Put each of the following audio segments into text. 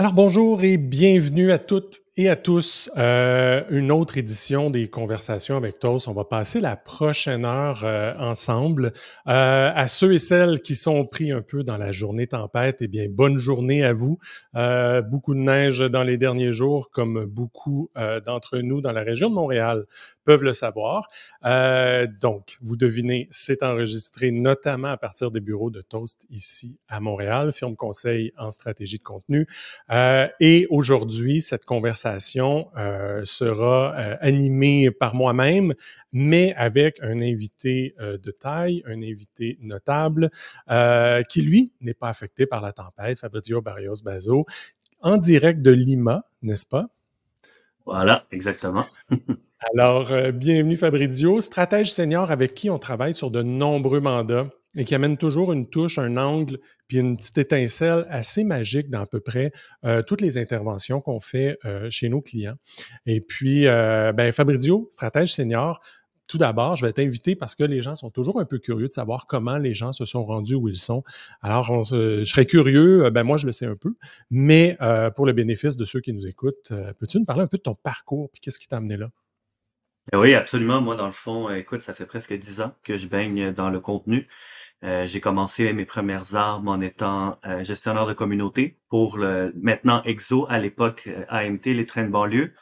Alors bonjour et bienvenue à toutes et à tous. Une autre édition des Conversations avec Toast. On va passer la prochaine heure ensemble. À ceux et celles qui sont pris un peu dans la journée tempête, eh bien, bonne journée à vous. Beaucoup de neige dans les derniers jours, comme beaucoup d'entre nous dans la région de Montréal peuvent le savoir. Donc, vous devinez, c'est enregistré notamment à partir des bureaux de Toast ici à Montréal, firme conseil en stratégie de contenu. Et aujourd'hui, cette conversation sera animée par moi-même, mais avec un invité de taille, un invité notable, qui, lui, n'est pas affecté par la tempête, Fabrizio Barrios-Bazo, en direct de Lima, n'est-ce pas? Voilà, exactement. Alors, bienvenue Fabrizio, stratège senior avec qui on travaille sur de nombreux mandats et qui amène toujours une touche, un angle, puis une petite étincelle assez magique dans à peu près toutes les interventions qu'on fait chez nos clients. Et puis, Fabrizio, stratège senior, tout d'abord, je vais t'inviter parce que les gens sont toujours un peu curieux de savoir comment les gens se sont rendus où ils sont. Alors, je serais curieux, moi je le sais un peu, mais pour le bénéfice de ceux qui nous écoutent, peux-tu nous parler un peu de ton parcours, puis qu'est-ce qui t'a amené là? Oui, absolument. Moi, dans le fond, écoute, ça fait presque 10 ans que je baigne dans le contenu. J'ai commencé mes premières armes en étant gestionnaire de communauté pour le maintenant EXO, à l'époque AMT, les trains de banlieue.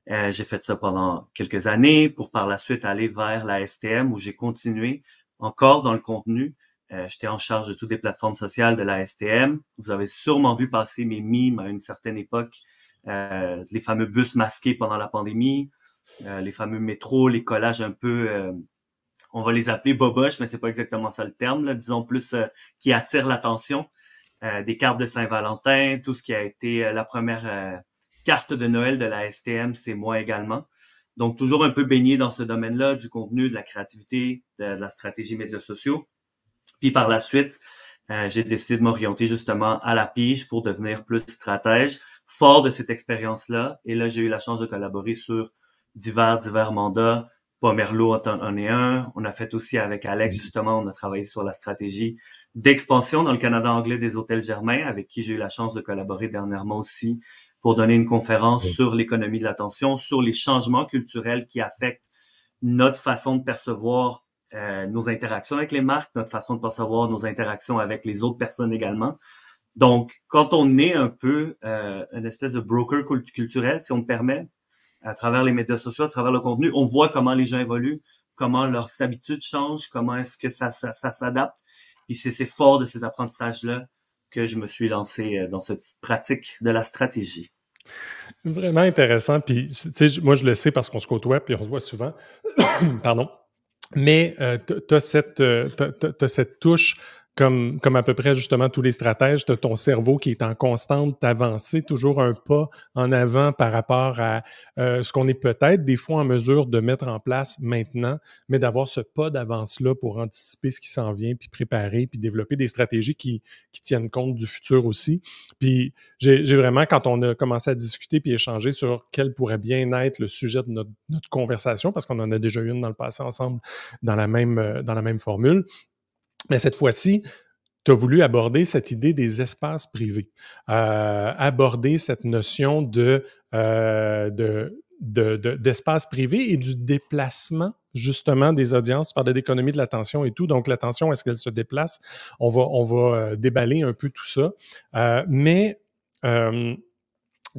J'ai fait ça pendant quelques années pour par la suite aller vers la STM où j'ai continué encore dans le contenu. J'étais en charge de toutes les plateformes sociales de la STM. Vous avez sûrement vu passer mes mimes à une certaine époque, les fameux bus masqués pendant la pandémie. Les fameux métros, les collages un peu, on va les appeler boboches, mais c'est pas exactement ça le terme, là, disons plus qui attire l'attention. Des cartes de Saint-Valentin, tout ce qui a été la première carte de Noël de la STM, c'est moi également. Donc toujours un peu baigné dans ce domaine-là, du contenu, de la créativité, de la stratégie médias sociaux. Puis par la suite, j'ai décidé de m'orienter justement à la pige pour devenir plus stratège, fort de cette expérience-là. Et là, j'ai eu la chance de collaborer sur divers mandats. Pomerleau en est un. On a fait aussi avec Alex, justement, on a travaillé sur la stratégie d'expansion dans le Canada anglais des hôtels Germain, avec qui j'ai eu la chance de collaborer dernièrement aussi pour donner une conférence sur l'économie de l'attention, sur les changements culturels qui affectent notre façon de percevoir nos interactions avec les marques, notre façon de percevoir nos interactions avec les autres personnes également. Donc, quand on est un peu une espèce de broker culturel, si on me permet, à travers les médias sociaux, à travers le contenu, on voit comment les gens évoluent, comment leurs habitudes changent, comment est-ce que ça s'adapte. Puis c'est fort de cet apprentissage-là que je me suis lancé dans cette pratique de la stratégie. Vraiment intéressant. Puis, tu sais, moi, je le sais parce qu'on se côtoie puis on se voit souvent. Pardon. Mais tu as cette touche, comme à peu près justement tous les stratèges, tu as ton cerveau qui est en constante avancée, toujours un pas en avant par rapport à ce qu'on est peut-être des fois en mesure de mettre en place maintenant, mais d'avoir ce pas d'avance-là pour anticiper ce qui s'en vient, puis préparer, puis développer des stratégies qui tiennent compte du futur aussi. Puis j'ai vraiment, quand on a commencé à discuter puis échanger sur quel pourrait bien être le sujet de notre conversation, parce qu'on en a déjà eu une dans le passé ensemble, dans la même formule. Mais cette fois-ci, tu as voulu aborder cette idée des espaces privés, aborder cette notion d'espace privé et du déplacement justement des audiences. Tu parlais d'économie de l'attention et tout. Donc, l'attention, est-ce qu'elle se déplace? On va déballer un peu tout ça. Mais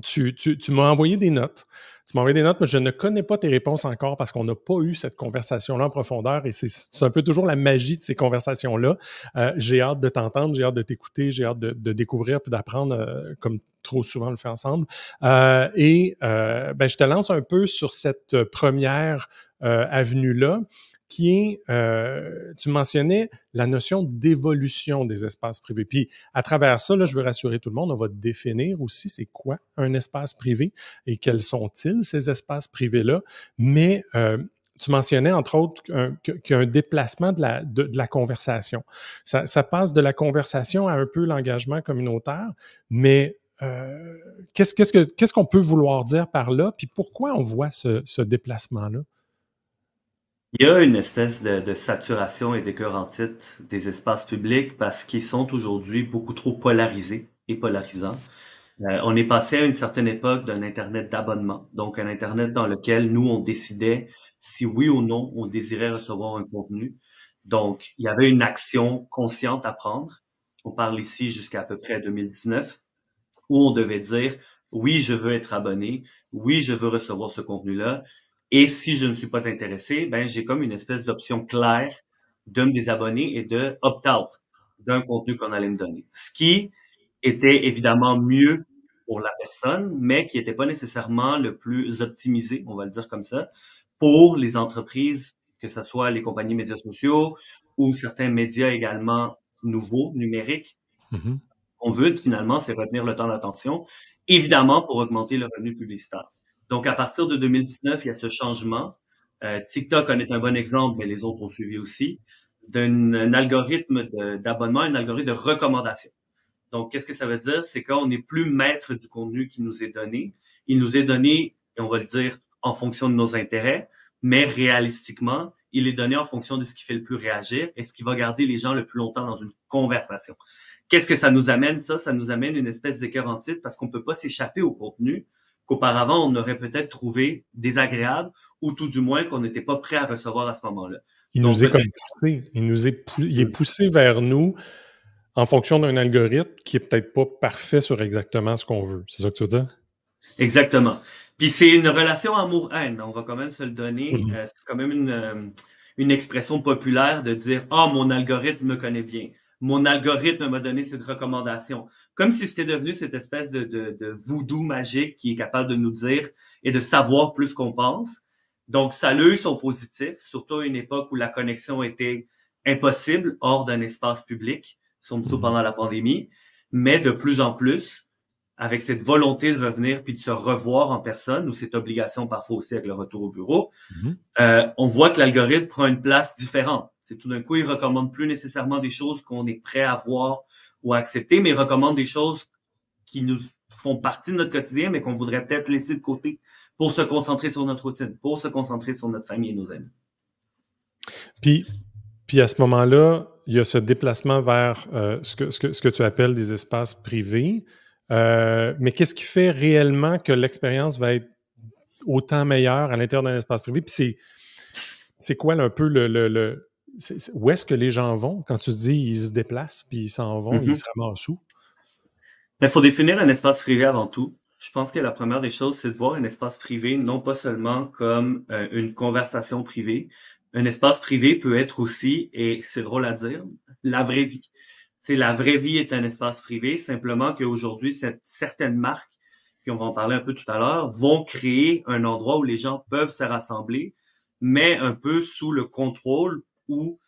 tu m'as envoyé des notes. Tu m'as envoyé des notes, mais je ne connais pas tes réponses encore parce qu'on n'a pas eu cette conversation-là en profondeur et c'est un peu toujours la magie de ces conversations-là. J'ai hâte de t'entendre, j'ai hâte de t'écouter, j'ai hâte de découvrir puis d'apprendre comme trop souvent on le fait ensemble. Je te lance un peu sur cette première avenue-là qui est, tu mentionnais la notion d'évolution des espaces privés. Puis, à travers ça, là, je veux rassurer tout le monde, on va définir aussi c'est quoi un espace privé et quels sont-ils ces espaces privés-là. Mais tu mentionnais, entre autres, qu'il y a un déplacement de la conversation. Ça passe de la conversation à un peu l'engagement communautaire, mais qu'est-ce qu'on peut vouloir dire par là? Puis pourquoi on voit ce déplacement-là? Il y a une espèce de saturation et d'écœurantite des espaces publics parce qu'ils sont aujourd'hui beaucoup trop polarisés et polarisants. On est passé à une certaine époque d'un Internet d'abonnement, donc un Internet dans lequel nous, on décidait si oui ou non on désirait recevoir un contenu. Donc, il y avait une action consciente à prendre. On parle ici jusqu'à peu près 2019, où on devait dire oui, je veux être abonné, oui, je veux recevoir ce contenu-là, et si je ne suis pas intéressé, ben j'ai comme une espèce d'option claire de me désabonner et de opt-out d'un contenu qu'on allait me donner. Ce qui était évidemment mieux pour la personne, mais qui n'était pas nécessairement le plus optimisé, on va le dire comme ça, pour les entreprises, que ce soit les compagnies médias sociaux ou certains médias également nouveaux, numériques. Mhm. On veut finalement, c'est retenir le temps d'attention, évidemment pour augmenter le revenu publicitaire. Donc, à partir de 2019, il y a ce changement. TikTok en est un bon exemple, mais les autres ont suivi aussi, d'un algorithme d'abonnement, un algorithme de recommandation. Donc, qu'est-ce que ça veut dire? C'est qu'on n'est plus maître du contenu qui nous est donné. Il nous est donné, et on va le dire, en fonction de nos intérêts, mais réalistiquement, il est donné en fonction de ce qui fait le plus réagir et ce qui va garder les gens le plus longtemps dans une conversation. Qu'est-ce que ça nous amène, ça? Ça nous amène une espèce d'écœur en titre parce qu'on peut pas s'échapper au contenu qu'auparavant on aurait peut-être trouvé désagréable ou tout du moins qu'on n'était pas prêt à recevoir à ce moment-là. Il Donc nous est comme peut-être, poussé. Il est poussé vers nous en fonction d'un algorithme qui est peut-être pas parfait sur exactement ce qu'on veut. C'est ça que tu veux dire? exactement. Puis c'est une relation amour-haine, on va quand même se le donner. Mhm. C'est quand même une expression populaire de dire «Ah, mon algorithme me connaît bien. Mon algorithme m'a donné cette recommandation». Comme si c'était devenu cette espèce de voodoo magique qui est capable de nous dire et de savoir plus qu'on pense. Donc ça a eu son positif, surtout à une époque où la connexion était impossible hors d'un espace public, surtout Mhm. pendant la pandémie. Mais de plus en plus, avec cette volonté de revenir puis de se revoir en personne, ou cette obligation parfois aussi avec le retour au bureau, Mhm. on voit que l'algorithme prend une place différente. C'est tout d'un coup, il recommande plus nécessairement des choses qu'on est prêt à voir ou à accepter, mais il recommande des choses qui nous font partie de notre quotidien, mais qu'on voudrait peut-être laisser de côté pour se concentrer sur notre routine, pour se concentrer sur notre famille et nos amis. Puis, puis à ce moment-là, il y a ce déplacement vers ce que tu appelles des espaces privés. Mais qu'est-ce qui fait réellement que l'expérience va être autant meilleure à l'intérieur d'un espace privé? Puis c'est quoi là, un peu où est-ce que les gens vont quand tu dis ils se déplacent, puis ils s'en vont, ils Mm-hmm. se ramassent où? Il faut définir un espace privé avant tout. Je pense que la première des choses, c'est de voir un espace privé non pas seulement comme une conversation privée. Un espace privé peut être aussi, et c'est drôle à dire, la vraie vie. Tu sais, la vraie vie est un espace privé, simplement qu'aujourd'hui, certaines marques, puis on va en parler un peu tout à l'heure, vont créer un endroit où les gens peuvent se rassembler, mais un peu sous le contrôle ou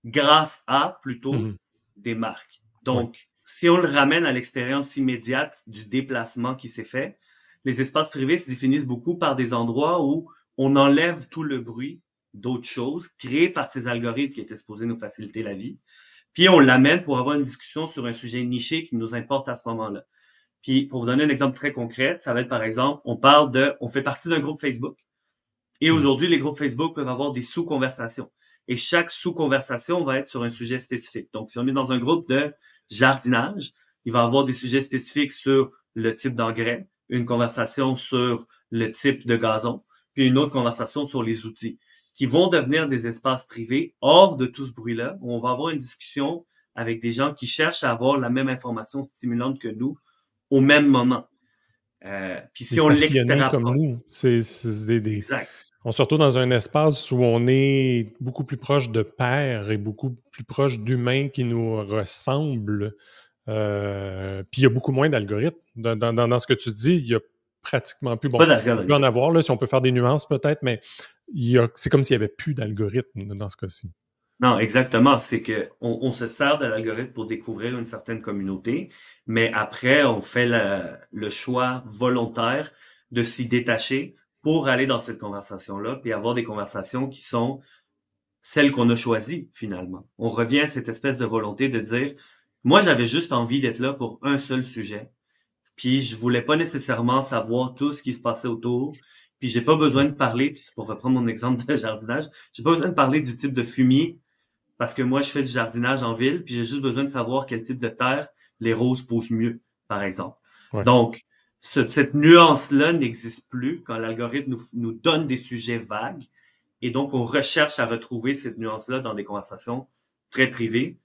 grâce à plutôt Mhm. des marques. Oui. Donc, si on le ramène à l'expérience immédiate du déplacement qui s'est fait, les espaces privés se définissent beaucoup par des endroits où on enlève tout le bruit d'autres choses créées par ces algorithmes qui étaient supposés nous faciliter la vie. Puis on l'amène pour avoir une discussion sur un sujet niché qui nous importe à ce moment-là. Puis pour vous donner un exemple très concret, ça va être par exemple, on fait partie d'un groupe Facebook. Et Mhm. aujourd'hui, les groupes Facebook peuvent avoir des sous-conversations. Et chaque sous-conversation va être sur un sujet spécifique. Donc, si on est dans un groupe de jardinage, il va avoir des sujets spécifiques sur le type d'engrais, une conversation sur le type de gazon, puis une autre conversation sur les outils, qui vont devenir des espaces privés hors de tout ce bruit-là, où on va avoir une discussion avec des gens qui cherchent à avoir la même information stimulante que nous au même moment. Puis Des si on passionnés comme l'extrapole, nous. exact. On se retrouve dans un espace où on est beaucoup plus proche de pairs et beaucoup plus proche d'humains qui nous ressemblent. Puis il y a beaucoup moins d'algorithmes. Dans ce que tu dis, il y a pratiquement plus. Pas Bon, il peut en d'algorithme. avoir, là, si on peut faire des nuances peut-être, mais c'est comme s'il n'y avait plus d'algorithmes dans ce cas-ci. Non, exactement. C'est que on se sert de l'algorithme pour découvrir une certaine communauté, mais après, on fait le choix volontaire de s'y détacher pour aller dans cette conversation-là, puis avoir des conversations qui sont celles qu'on a choisies finalement. On revient à cette espèce de volonté de dire, moi, j'avais juste envie d'être là pour un seul sujet, puis je voulais pas nécessairement savoir tout ce qui se passait autour, puis j'ai pas besoin de parler, puis c'est pour reprendre mon exemple de jardinage, j'ai pas besoin de parler du type de fumier parce que moi, je fais du jardinage en ville, puis j'ai juste besoin de savoir quel type de terre les roses poussent mieux, par exemple. Ouais. Donc, cette nuance-là n'existe plus quand l'algorithme nous donne des sujets vagues. Et donc, on recherche à retrouver cette nuance-là dans des conversations très privées.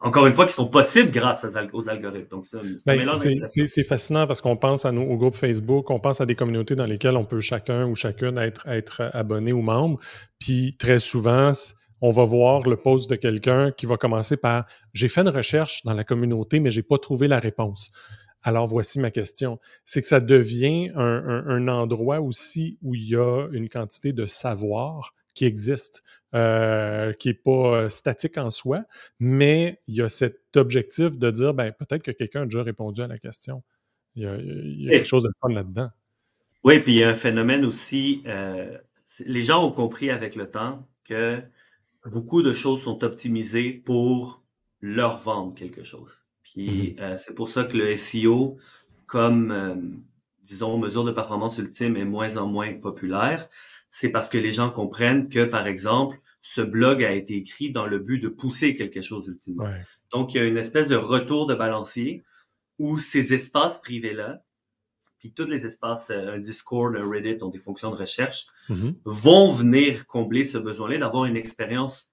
Encore une fois, qui sont possibles grâce aux algorithmes. Donc, c'est un Ben, mélange intéressant. c'est fascinant parce qu'on pense au groupe Facebook, on pense à des communautés dans lesquelles on peut chacun ou chacune être abonné ou membre. Puis très souvent, on va voir le post de quelqu'un qui va commencer par j'ai fait une recherche dans la communauté, mais j'ai pas trouvé la réponse. Alors voici ma question. C'est que ça devient un endroit aussi où il y a une quantité de savoir qui existe, qui n'est pas statique en soi, mais il y a cet objectif de dire, ben, peut-être que quelqu'un a déjà répondu à la question. Il y a quelque Et, chose de fun là-dedans. oui, puis il y a un phénomène aussi. Les gens ont compris avec le temps que beaucoup de choses sont optimisées pour leur vendre quelque chose. Mhm. Puis c'est pour ça que le SEO, comme disons mesure de performance ultime, est moins en moins populaire. C'est parce que les gens comprennent que, par exemple, ce blog a été écrit dans le but de pousser quelque chose ultimement. Ouais. Donc, il y a une espèce de retour de balancier où ces espaces privés-là, puis tous les espaces, un Discord, un Reddit ont des fonctions de recherche, Mhm. vont venir combler ce besoin-là d'avoir une expérience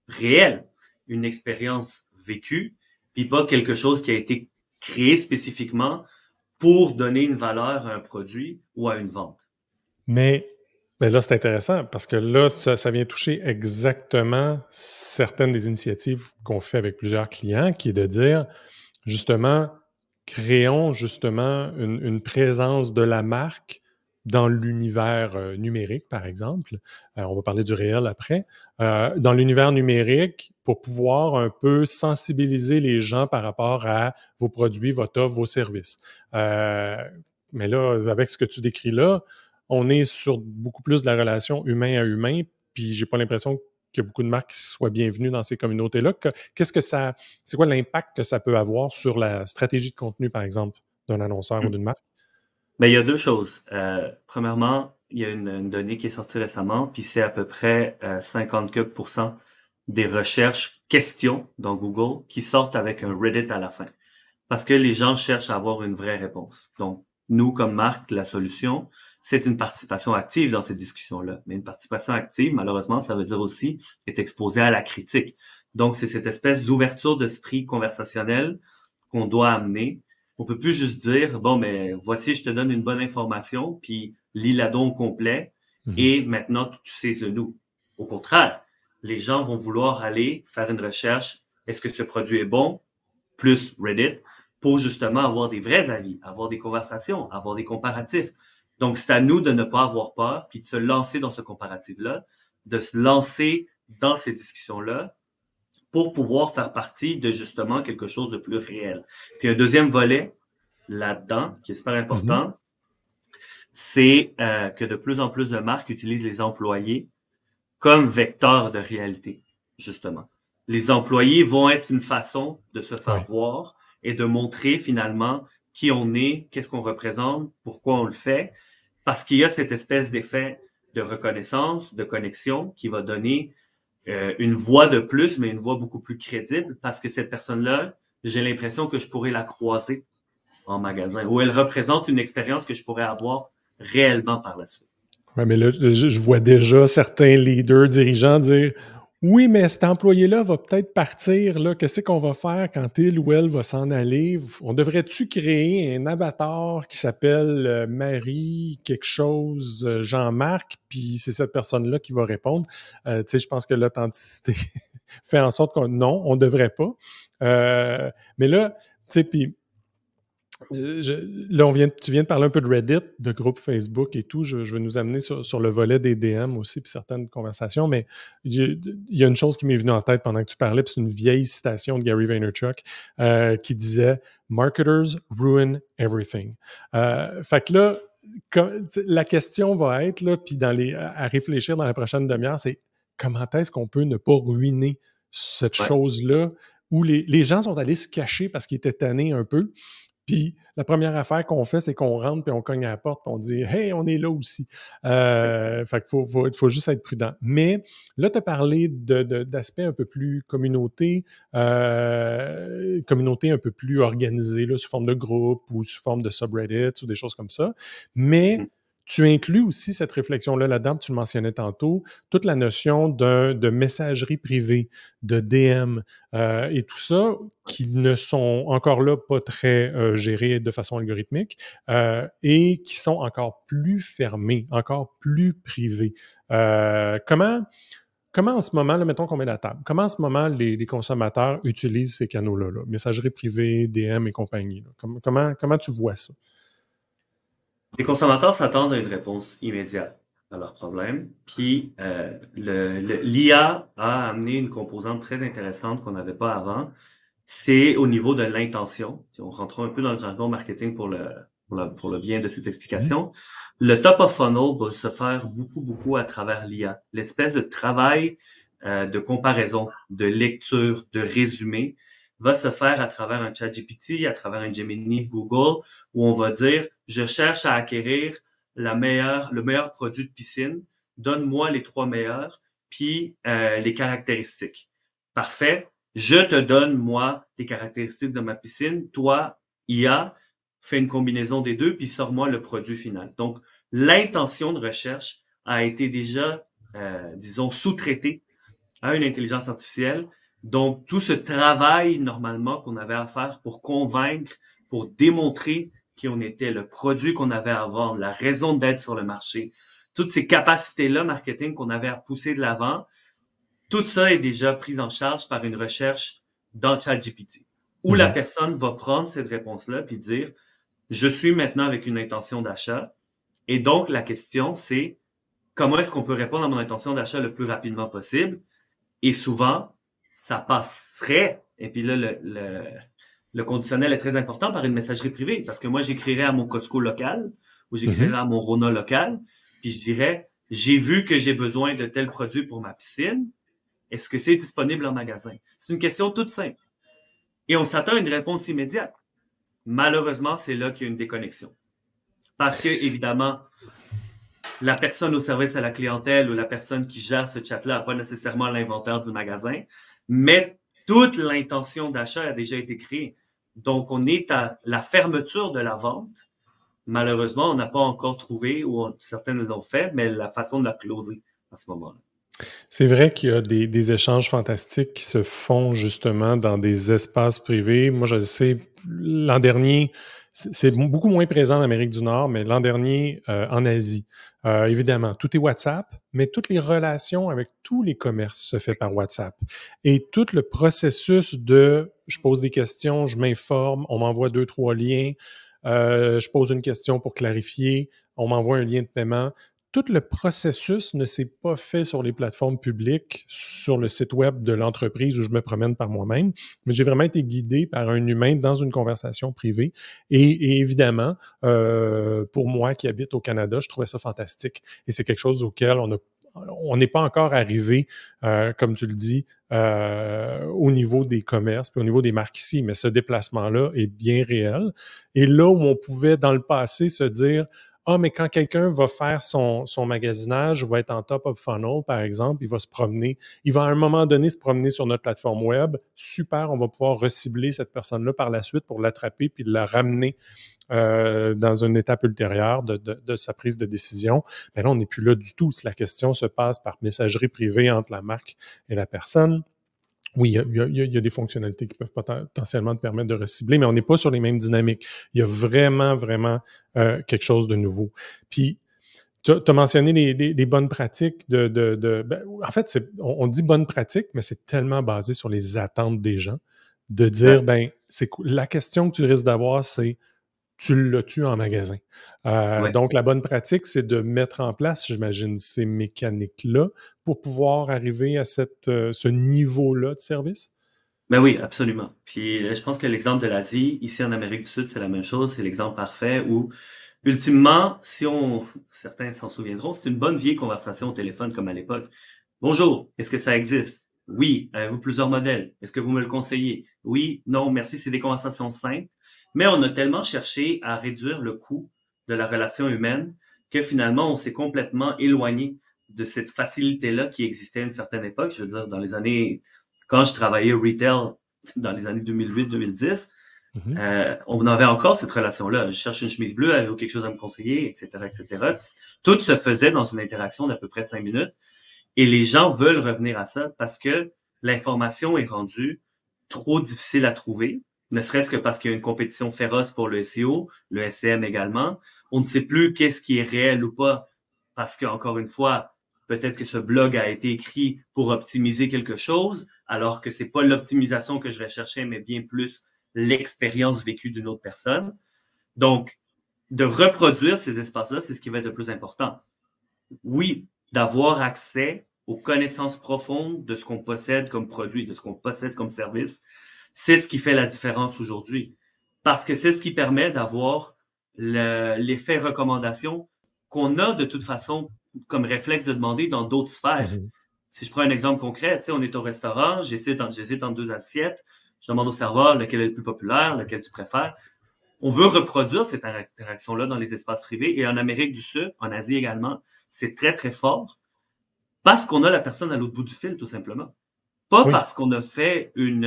réelle, une expérience vécue, puis pas quelque chose qui a été créé spécifiquement pour donner une valeur à un produit ou à une vente. Mais, mais là, c'est intéressant parce que là, ça vient toucher exactement certaines des initiatives qu'on fait avec plusieurs clients, qui est de dire, justement, créons justement une présence de la marque dans l'univers numérique, par exemple. On va parler du réel après. Dans l'univers numérique, pour pouvoir un peu sensibiliser les gens par rapport à vos produits, votre offre, vos services. Euh, mais là, avec ce que tu décris là, on est sur beaucoup plus de la relation humain à humain, puis j'ai pas l'impression qu'il y a beaucoup de marques qui soient bienvenues dans ces communautés-là. Qu'est-ce que ça, c'est quoi l'impact que ça peut avoir sur la stratégie de contenu, par exemple, d'un annonceur ou d'une marque? Mais il y a deux choses. Premièrement, il y a une donnée qui est sortie récemment, puis c'est à peu près 54% des recherches questions dans Google qui sortent avec un Reddit à la fin. Parce que les gens cherchent à avoir une vraie réponse. Donc, nous, comme marque, la solution, c'est une participation active dans ces discussions-là. Mais une participation active, malheureusement, ça veut dire aussi être exposé à la critique. Donc, c'est cette espèce d'ouverture d'esprit conversationnel qu'on doit amener. On peut plus juste dire, bon, mais voici, je te donne une bonne information, puis lis-la donc au complet, Mhm. et maintenant, tu sais de nous. Au contraire, les gens vont vouloir aller faire une recherche. Est-ce que ce produit est bon? Plus Reddit, pour justement avoir des vrais avis, avoir des conversations, avoir des comparatifs. Donc, c'est à nous de ne pas avoir peur, puis de se lancer dans ce comparatif-là, de se lancer dans ces discussions-là pour pouvoir faire partie de justement quelque chose de plus réel. Puis un deuxième volet là-dedans, qui est super Mhm. important, c'est que de plus en plus de marques utilisent les employés comme vecteurs de réalité, justement. Les employés vont être une façon de se faire Ouais. voir et de montrer finalement qui on est, qu'est-ce qu'on représente, pourquoi on le fait, parce qu'il y a cette espèce d'effet de reconnaissance, de connexion qui va donner une voix de plus, mais une voix beaucoup plus crédible, parce que cette personne-là, j'ai l'impression que je pourrais la croiser en magasin, ou elle représente une expérience que je pourrais avoir réellement par la suite. Ouais, mais là, je vois déjà certains leaders, dirigeants dire oui, mais cet employé-là va peut-être partir. Là. Qu'est-ce qu'on va faire quand il ou elle va s'en aller? On devrait-tu créer un avatar qui s'appelle Marie, quelque chose, Jean-Marc, puis c'est cette personne-là qui va répondre? Tu sais, je pense que l'authenticité fait en sorte qu'on non, on ne devrait pas. Mais là, tu sais, puis là, tu viens de parler un peu de Reddit, de groupe Facebook et tout. Je veux nous amener sur le volet des DM aussi, puis certaines conversations. Mais il y a une chose qui m'est venue en tête pendant que tu parlais, puis c'est une vieille citation de Gary Vaynerchuk qui disait Marketers ruin everything. Fait que là, la question va être, là, puis à réfléchir dans la prochaine demi-heure, c'est comment est-ce qu'on peut ne pas ruiner cette Ouais. chose-là où les gens sont allés se cacher parce qu'ils étaient tannés un peu. Puis la première affaire qu'on fait, c'est qu'on rentre puis on cogne à la porte puis on dit Hey, on est là aussi. Oui. Fait qu'il faut juste être prudent. Mais là, tu as parlé d'aspects un peu plus communauté un peu plus organisée, là, sous forme de groupe ou sous forme de subreddit ou des choses comme ça. Mais Mhm. tu inclus aussi cette réflexion-là là-dedans, tu le mentionnais tantôt, toute la notion de messagerie privée, de DM et tout ça, qui ne sont encore là pas très gérés de façon algorithmique et qui sont encore plus fermés, encore plus privés. Comment en ce moment, là, mettons qu'on met la table, comment en ce moment les consommateurs utilisent ces canaux-là, là, messagerie privée, DM et compagnie? Là? Comment tu vois ça? Les consommateurs s'attendent à une réponse immédiate à leurs problèmes. Puis l'IA a amené une composante très intéressante qu'on n'avait pas avant. C'est au niveau de l'intention. Si on rentre un peu dans le jargon marketing pour le bien de cette Mhm. explication. Le top of funnel va se faire beaucoup, beaucoup à travers l'IA. L'espèce de travail de comparaison, de lecture, de résumé va se faire à travers un ChatGPT, à travers un Gemini de Google, où on va dire, je cherche à acquérir le meilleur produit de piscine, donne-moi les trois meilleurs, puis les caractéristiques. Parfait. Je te donne, moi, les caractéristiques de ma piscine. Toi, IA, fais une combinaison des deux, puis sors-moi le produit final. Donc, l'intention de recherche a été déjà, disons, sous-traitée à une intelligence artificielle. Donc, tout ce travail, normalement, qu'on avait à faire pour convaincre, pour démontrer qui on était, le produit qu'on avait à vendre, la raison d'être sur le marché, toutes ces capacités-là marketing qu'on avait à pousser de l'avant, tout ça est déjà pris en charge par une recherche dans ChatGPT, où la Mhm. personne va prendre cette réponse-là puis dire, je suis maintenant avec une intention d'achat. Et donc, la question, c'est comment est-ce qu'on peut répondre à mon intention d'achat le plus rapidement possible? Et souvent, ça passerait, et puis là, le conditionnel est très important par une messagerie privée, parce que moi, j'écrirais à mon Costco local, ou Mhm. j'écrirais à mon Rona local, puis je dirais, j'ai vu que j'ai besoin de tel produit pour ma piscine, est-ce que c'est disponible en magasin? C'est une question toute simple. Et on s'attend à une réponse immédiate. Malheureusement, c'est là qu'il y a une déconnexion. Parce que, évidemment, la personne au service à la clientèle ou la personne qui gère ce chat-là n'a pas nécessairement l'inventaire du magasin, mais toute l'intention d'achat a déjà été créée. Donc, on est à la fermeture de la vente. Malheureusement, on n'a pas encore trouvé, ou certaines l'ont fait, mais la façon de la closer à ce moment-là. C'est vrai qu'il y a des échanges fantastiques qui se font justement dans des espaces privés. Moi, je le sais, l'an dernier, c'est beaucoup moins présent en Amérique du Nord, mais l'an dernier, en Asie. Évidemment, tout est WhatsApp, mais toutes les relations avec tous les commerces se fait par WhatsApp. Et tout le processus de je pose des questions, je m'informe, on m'envoie deux, trois liens, je pose une question pour clarifier, on m'envoie un lien de paiement, tout le processus ne s'est pas fait sur les plateformes publiques, sur le site web de l'entreprise où je me promène par moi-même, mais j'ai vraiment été guidé par un humain dans une conversation privée. Et évidemment, pour moi qui habite au Canada, je trouvais ça fantastique. Et c'est quelque chose auquel on n'est pas encore arrivé, comme tu le dis, au niveau des commerces, puis au niveau des marques ici, mais ce déplacement-là est bien réel. Et là où on pouvait, dans le passé, se dire, ah, mais quand quelqu'un va faire son magasinage, va être en top of funnel, par exemple, il va se promener, il va à un moment donné se promener sur notre plateforme web. Super, on va pouvoir recibler cette personne-là par la suite pour l'attraper puis la ramener dans une étape ultérieure de sa prise de décision. Mais là, on n'est plus là du tout. Si la question se passe par messagerie privée entre la marque et la personne, oui, il y a des fonctionnalités qui peuvent potentiellement te permettre de recibler, mais on n'est pas sur les mêmes dynamiques. Il y a vraiment, vraiment quelque chose de nouveau. Puis, tu as mentionné les bonnes pratiques ben, en fait, on dit bonnes pratiques, mais c'est tellement basé sur les attentes des gens de dire, Exact. ben, la question que tu risques d'avoir, c'est tu l'as-tu en magasin? Ouais. Donc, la bonne pratique, c'est de mettre en place, j'imagine, ces mécaniques-là pour pouvoir arriver à ce niveau-là de service. Ben oui, absolument. Puis je pense que l'exemple de l'Asie, ici en Amérique du Sud, c'est la même chose. C'est l'exemple parfait où, ultimement, certains s'en souviendront, c'est une bonne vieille conversation au téléphone comme à l'époque. Bonjour, est-ce que ça existe? Oui. Avez-vous plusieurs modèles? Est-ce que vous me le conseillez? Oui, non, merci. C'est des conversations simples. Mais on a tellement cherché à réduire le coût de la relation humaine que finalement, on s'est complètement éloigné de cette facilité-là qui existait à une certaine époque. Je veux dire, quand je travaillais au retail dans les années 2008-2010, Mhm. on avait encore cette relation-là. Je cherche une chemise bleue, avez-vous quelque chose à me conseiller, etc., etc. Puis, tout se faisait dans une interaction d'à peu près 5 minutes. Et les gens veulent revenir à ça parce que l'information est rendue trop difficile à trouver, ne serait-ce que parce qu'il y a une compétition féroce pour le SEO, le SCM également. On ne sait plus qu'est-ce qui est réel ou pas parce que, encore une fois, peut-être que ce blog a été écrit pour optimiser quelque chose, alors que c'est pas l'optimisation que je vais chercher, mais bien plus l'expérience vécue d'une autre personne. Donc, de reproduire ces espaces-là, c'est ce qui va être le plus important. Oui, d'avoir accès aux connaissances profondes de ce qu'on possède comme produit, de ce qu'on possède comme service, c'est ce qui fait la différence aujourd'hui. Parce que c'est ce qui permet d'avoir l'effet recommandation qu'on a de toute façon comme réflexe de demander dans d'autres sphères. Mhm. Si je prends un exemple concret, tu sais, on est au restaurant, j'hésite entre deux assiettes, je demande au serveur lequel est le plus populaire, lequel tu préfères. On veut reproduire cette interaction-là dans les espaces privés et en Amérique du Sud, en Asie également, c'est très, très fort parce qu'on a la personne à l'autre bout du fil, tout simplement. Pas Oui. parce qu'on a fait une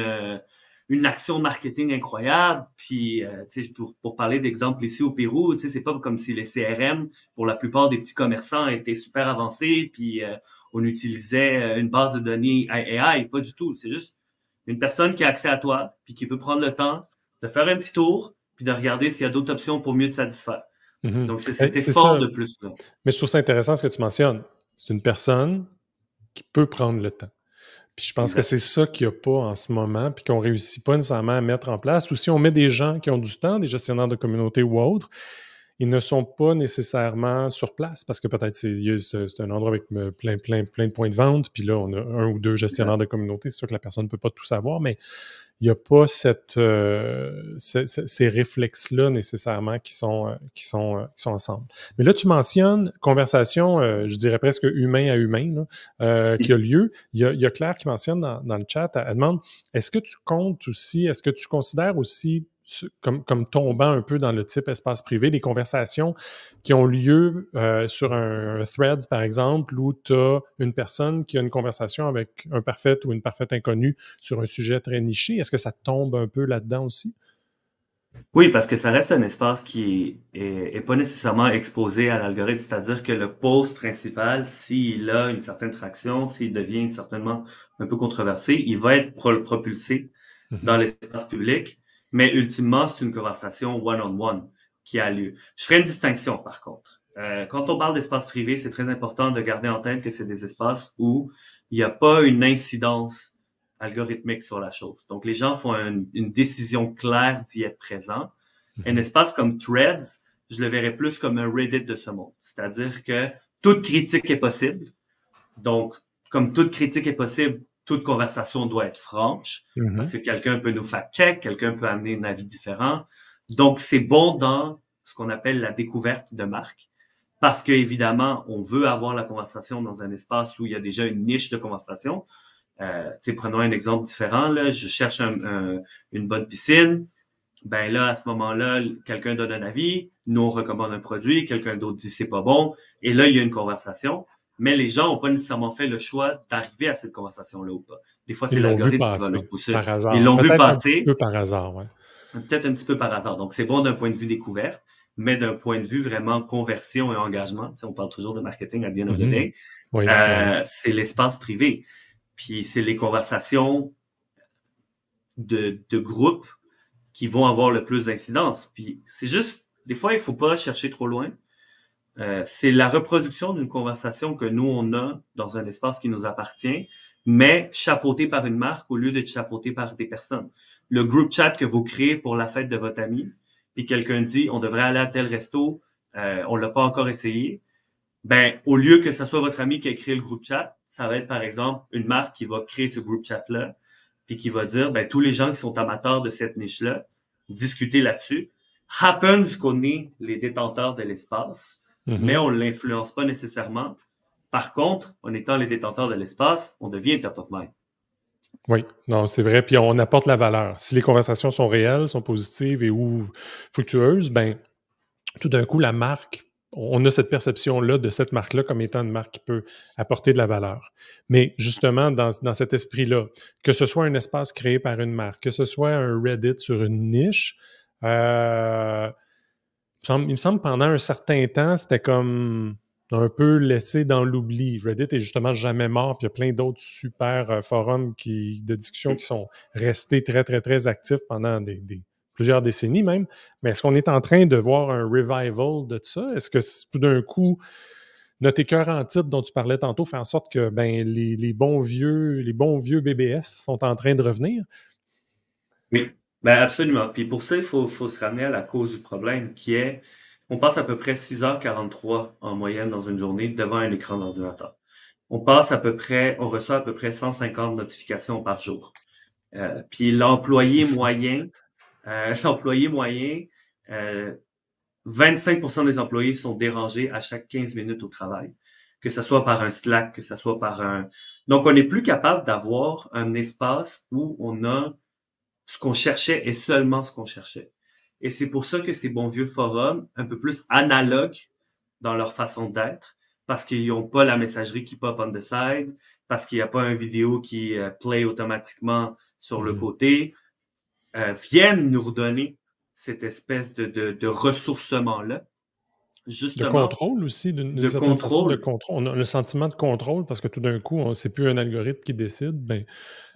action marketing incroyable, puis tu sais, pour parler d'exemple ici au Pérou, tu sais, c'est pas comme si les CRM, pour la plupart des petits commerçants, étaient super avancés, puis on utilisait une base de données AI, pas du tout. C'est juste une personne qui a accès à toi, puis qui peut prendre le temps de faire un petit tour, puis de regarder s'il y a d'autres options pour mieux te satisfaire. Mhm. Donc, c'est Ben, cet c'est effort ça. de plus-là. Mais je trouve ça intéressant ce que tu mentionnes. C'est une personne qui peut prendre le temps. Puis je pense que Exact. c'est ça qu'il n'y a pas en ce moment, puis qu'on ne réussit pas nécessairement à mettre en place. Ou si on met des gens qui ont du temps, des gestionnaires de communauté ou autres, ils ne sont pas nécessairement sur place parce que peut-être c'est un endroit avec plein de points de vente, puis là, on a un ou deux gestionnaires Exact. de communauté. C'est sûr que la personne ne peut pas tout savoir, mais il n'y a pas ces réflexes-là nécessairement qui sont ensemble. Mais là, tu mentionnes conversation, je dirais presque humain à humain, là, qui a lieu. Il y a Claire qui mentionne dans le chat, elle demande, est-ce que tu considères aussi comme tombant un peu dans le type espace privé, des conversations qui ont lieu sur un Threads, par exemple, où tu as une personne qui a une conversation avec un parfait ou une parfaite inconnue sur un sujet très niché. Est-ce que ça tombe un peu là-dedans aussi? Oui, parce que ça reste un espace qui est pas nécessairement exposé à l'algorithme, c'est-à-dire que le post principal, s'il a une certaine traction, s'il devient certainement un peu controversé, il va être propulsé dans Mhm. l'espace public, mais ultimement, c'est une conversation one-on-one qui a lieu. Je ferai une distinction, par contre. Quand on parle d'espace privé, c'est très important de garder en tête que c'est des espaces où il n'y a pas une incidence algorithmique sur la chose. Donc, les gens font une décision claire d'y être présent. Un Mhm. espace comme Threads, je le verrais plus comme un Reddit de ce monde. C'est-à-dire que toute critique est possible. Donc, comme toute critique est possible, toute conversation doit être franche parce Mhm. que quelqu'un peut nous fact-check, quelqu'un peut amener un avis différent. Donc, c'est bon dans ce qu'on appelle la découverte de marque parce que évidemment, on veut avoir la conversation dans un espace où il y a déjà une niche de conversation. Prenons un exemple différent. Là, je cherche une bonne piscine. Ben là, à ce moment-là, quelqu'un donne un avis, nous on recommande un produit, quelqu'un d'autre dit c'est pas bon, et là il y a une conversation. Mais les gens n'ont pas nécessairement fait le choix d'arriver à cette conversation-là ou pas. Des fois, c'est Ils l'ont vu l'algorithme qui va leur passer pousser. par Ils hasard. l'ont vu Peut-être un petit passer, peu par hasard, ouais. peut-être un petit peu par hasard. Donc c'est bon d'un point de vue découverte, mais d'un point de vue vraiment conversion et engagement. On parle toujours de marketing at the end of the Mhm. day. Oui, oui. C'est l'espace privé. Puis c'est les conversations de groupe qui vont avoir le plus d'incidence. Puis c'est juste, des fois, il faut pas chercher trop loin. C'est la reproduction d'une conversation que nous, on a dans un espace qui nous appartient, mais chapeauté par une marque au lieu d'être chapeauté par des personnes. Le group chat que vous créez pour la fête de votre ami, puis quelqu'un dit, on devrait aller à tel resto, on l'a pas encore essayé. Ben, au lieu que ce soit votre ami qui a créé le groupe chat, ça va être, par exemple, une marque qui va créer ce group chat-là, puis qui va dire, ben, tous les gens qui sont amateurs de cette niche-là, discuter là-dessus. Happens qu'on est les détenteurs de l'espace, mais Mhm. on l'influence pas nécessairement. Par contre, en étant les détenteurs de l'espace, on devient top of mind. Oui, non, c'est vrai. Puis on apporte la valeur. Si les conversations sont réelles, sont positives et ou fructueuses, ben tout d'un coup, la marque, on a cette perception-là de cette marque-là comme étant une marque qui peut apporter de la valeur. Mais justement, dans cet esprit-là, que ce soit un espace créé par une marque, que ce soit un Reddit sur une niche, il me semble pendant un certain temps, c'était comme un peu laissé dans l'oubli. Reddit est justement jamais mort, puis il y a plein d'autres super forums de discussion qui sont restés très, très, très actifs pendant plusieurs décennies même. Mais est-ce qu'on est en train de voir un revival de ça? Est-ce que tout d'un coup, notre écœur en titre dont tu parlais tantôt fait en sorte que ben, les bons vieux BBS sont en train de revenir? Oui, ben absolument. Puis pour ça, il faut se ramener à la cause du problème, qui est, on passe à peu près 6h43 en moyenne dans une journée devant un écran d'ordinateur. On reçoit à peu près 150 notifications par jour. Puis C'est fou. l'employé moyen, euh, 25% des employés sont dérangés à chaque 15 minutes au travail, que ce soit par un Slack, que ce soit par un... Donc, on n'est plus capable d'avoir un espace où on a ce qu'on cherchait et seulement ce qu'on cherchait. Et c'est pour ça que ces bons vieux forums, un peu plus analogues dans leur façon d'être, parce qu'ils n'ont pas la messagerie qui pop on the side, parce qu'il n'y a pas un vidéo qui play automatiquement sur le Mhm. côté, viennent nous redonner cette espèce de ressourcement-là, De justement, contrôle aussi, d'une de certaine façon, de contrôle. contrôle. On a le sentiment de contrôle parce que tout d'un coup, c'est plus un algorithme qui décide, ben,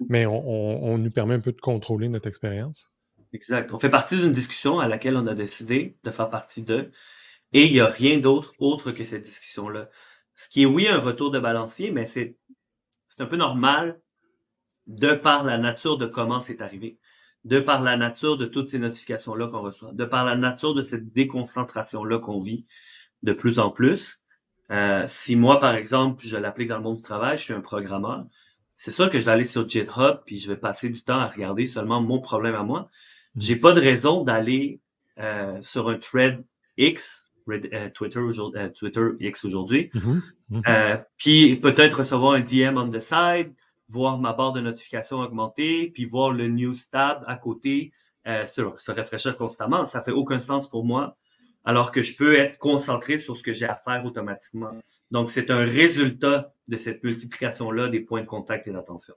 mais on nous permet un peu de contrôler notre expérience. Exact. On fait partie d'une discussion à laquelle on a décidé de faire partie d'eux, et il n'y a rien d'autre autre que cette discussion-là. Ce qui est, oui, un retour de balancier, mais c'est un peu normal de par la nature de comment c'est arrivé, de par la nature de toutes ces notifications-là qu'on reçoit, de par la nature de cette déconcentration-là qu'on vit de plus en plus. Si moi, par exemple, je l'applique dans le monde du travail, je suis un programmeur, c'est sûr que je vais aller sur GitHub puis je vais passer du temps à regarder seulement mon problème à moi. Mhm. J'ai pas de raison d'aller sur un thread X, Twitter X aujourd'hui, Mhm. Mhm. puis peut-être recevoir un DM on the side, voir ma barre de notification augmenter, puis voir le news tab à côté se rafraîchir constamment. Ça fait aucun sens pour moi, alors que je peux être concentré sur ce que j'ai à faire automatiquement. Donc, c'est un résultat de cette multiplication-là des points de contact et d'attention.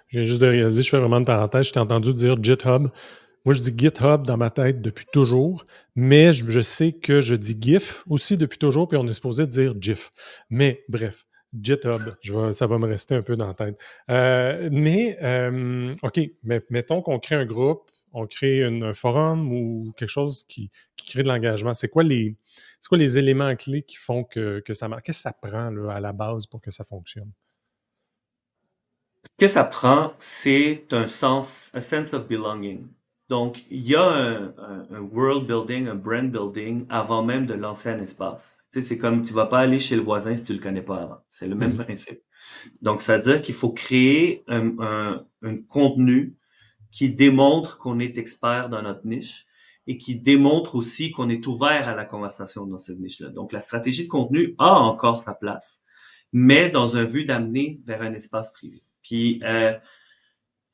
Je viens juste de réaliser, je fais vraiment une parenthèse, je t'ai entendu dire GitHub. Moi, je dis GitHub dans ma tête depuis toujours, mais je sais que je dis GIF aussi depuis toujours, puis on est supposé dire GIF. Mais bref, GitHub, ça va me rester un peu dans la tête. OK, mais mettons qu'on crée un groupe, on crée un forum ou quelque chose qui crée de l'engagement. C'est quoi les éléments clés qui font que ça marche? Qu'est-ce que ça prend là, à la base pour que ça fonctionne? Ce que ça prend, c'est un sense of belonging. Donc, il y a un world building, un brand building avant même de lancer un espace. Tu sais, c'est comme tu vas pas aller chez le voisin si tu le connais pas avant. C'est le même Mhm. principe. Donc, ça veut dire qu'il faut créer un contenu qui démontre qu'on est expert dans notre niche et qui démontre aussi qu'on est ouvert à la conversation dans cette niche-là. Donc, la stratégie de contenu a encore sa place, mais dans un but d'amener vers un espace privé. Puis,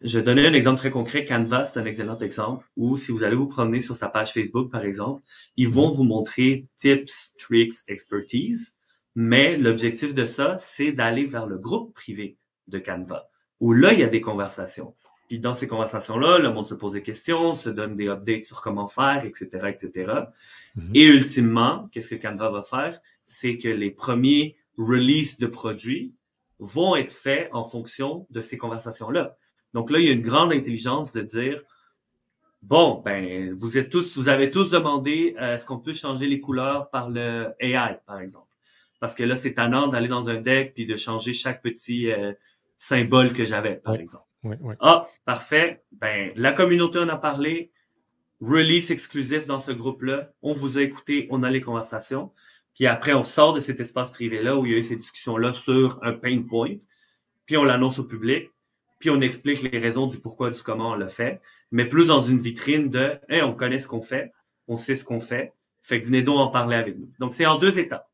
je vais donner un exemple très concret. Canva, c'est un excellent exemple où si vous allez vous promener sur sa page Facebook, par exemple, ils vont Mhm. vous montrer tips, tricks, expertise. Mais l'objectif de ça, c'est d'aller vers le groupe privé de Canva, où là, il y a des conversations. Puis dans ces conversations-là, le monde se pose des questions, se donne des updates sur comment faire, etc., etc. Mhm. Et ultimement, qu'est-ce que Canva va faire? C'est que les premiers releases de produits vont être faits en fonction de ces conversations-là. Donc là, il y a une grande intelligence de dire, bon, ben, vous avez tous demandé, est-ce qu'on peut changer les couleurs par le AI, par exemple? Parce que là, c'est tannant d'aller dans un deck puis de changer chaque petit symbole que j'avais, par Oui, exemple. oui, oui. Ah, parfait. Ben, la communauté en a parlé. Release exclusif dans ce groupe-là. On vous a écouté, on a les conversations. Puis après, on sort de cet espace privé-là où il y a eu ces discussions-là sur un pain point. Puis on l'annonce au public. Puis on explique les raisons du pourquoi, du comment on le fait. Mais plus dans une vitrine de, hey, on connaît ce qu'on fait. On sait ce qu'on fait. Fait que venez donc en parler avec nous. Donc c'est en deux étapes.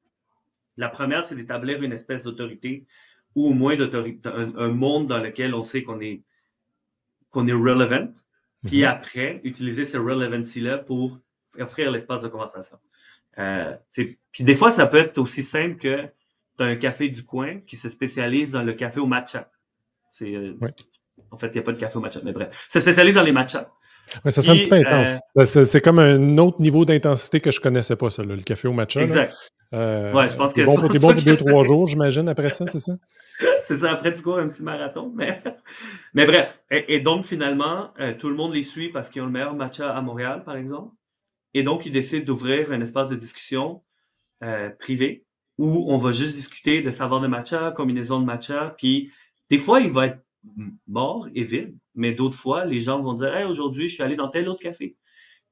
La première, c'est d'établir une espèce d'autorité ou au moins d'autorité, un monde dans lequel on sait qu'on est relevant, puis Mhm. après, utiliser ce relevancy-là pour offrir l'espace de conversation. Puis des fois, ça peut être aussi simple que tu as un café du coin qui se spécialise dans le café au matcha. C'est, Ouais. en fait, il n'y a pas de café au matcha, mais bref. Se spécialise dans les matchas. Ouais, ça sent un petit peu Puis, intense. C'est comme un autre niveau d'intensité que je connaissais pas, ça, là, le café au matcha. Là. exact. Ouais, je pense que c'est pour T'es bon ça pour que 2-3 jours, j'imagine, après ça, c'est ça? c'est ça. Après, tu cours un petit marathon, mais bref. Et donc, finalement, tout le monde les suit parce qu'ils ont le meilleur matcha à Montréal, par exemple. Et donc, ils décident d'ouvrir un espace de discussion privé où on va juste discuter de saveurs de matcha, combinaisons de matcha, puis des fois, il va être mort et vide, mais d'autres fois, les gens vont dire « Hey, aujourd'hui, je suis allé dans tel autre café,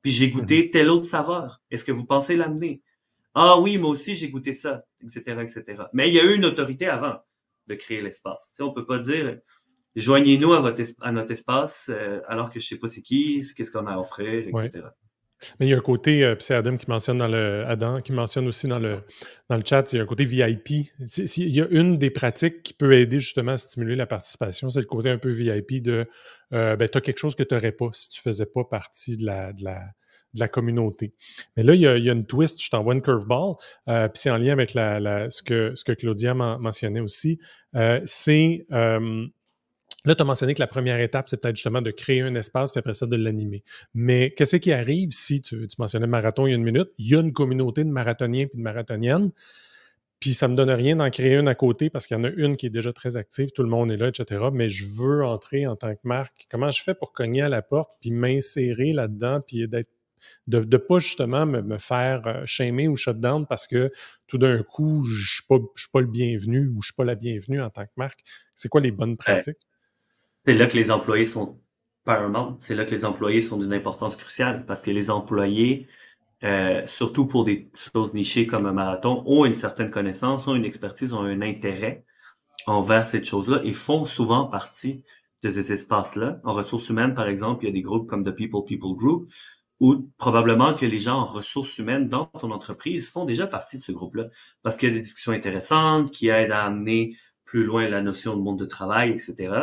puis j'ai Mhm. goûté telle autre saveur. Est-ce que vous pensez l'amener? Ah oui, moi aussi, j'ai goûté ça, etc., etc. » Mais il y a eu une autorité avant de créer l'espace. Tu sais, on peut pas dire « Joignez-nous à notre espace alors que je sais pas c'est qui, qu'est-ce qu'on a à offrir, Ouais. etc. » Mais il y a un côté, puis c'est Adam qui mentionne Adam qui mentionne aussi dans le chat, il y a un côté VIP. Il y a une des pratiques qui peut aider justement à stimuler la participation, c'est le côté un peu VIP de ben, tu as quelque chose que tu n'aurais pas si tu ne faisais pas partie de la communauté. Mais là, il y a une twist, je t'envoie une curveball, puis c'est en lien avec ce que Claudia mentionnait aussi. C'est Là, tu as mentionné que la première étape, c'est peut-être justement de créer un espace, puis après ça, de l'animer. Mais qu'est-ce qui arrive si, tu mentionnais marathon il y a une minute, il y a une communauté de marathoniens et de marathoniennes, puis ça ne me donne rien d'en créer une à côté parce qu'il y en a une qui est déjà très active, tout le monde est là, etc. Mais je veux entrer en tant que marque. Comment je fais pour cogner à la porte, puis m'insérer là-dedans, puis de pas justement me faire shamer ou shutdown parce que tout d'un coup, je suis pas le bienvenu ou je suis pas la bienvenue en tant que marque. C'est quoi les bonnes Ouais. pratiques? C'est là que les employés sont paramount. C'est là que les employés sont d'une importance cruciale parce que les employés, surtout pour des choses nichées comme un marathon, ont une certaine connaissance, ont une expertise, ont un intérêt envers cette chose-là et font souvent partie de ces espaces-là. En ressources humaines, par exemple, il y a des groupes comme The People People Group où probablement que les gens en ressources humaines dans ton entreprise font déjà partie de ce groupe-là parce qu'il y a des discussions intéressantes qui aident à amener plus loin la notion de monde de travail, etc.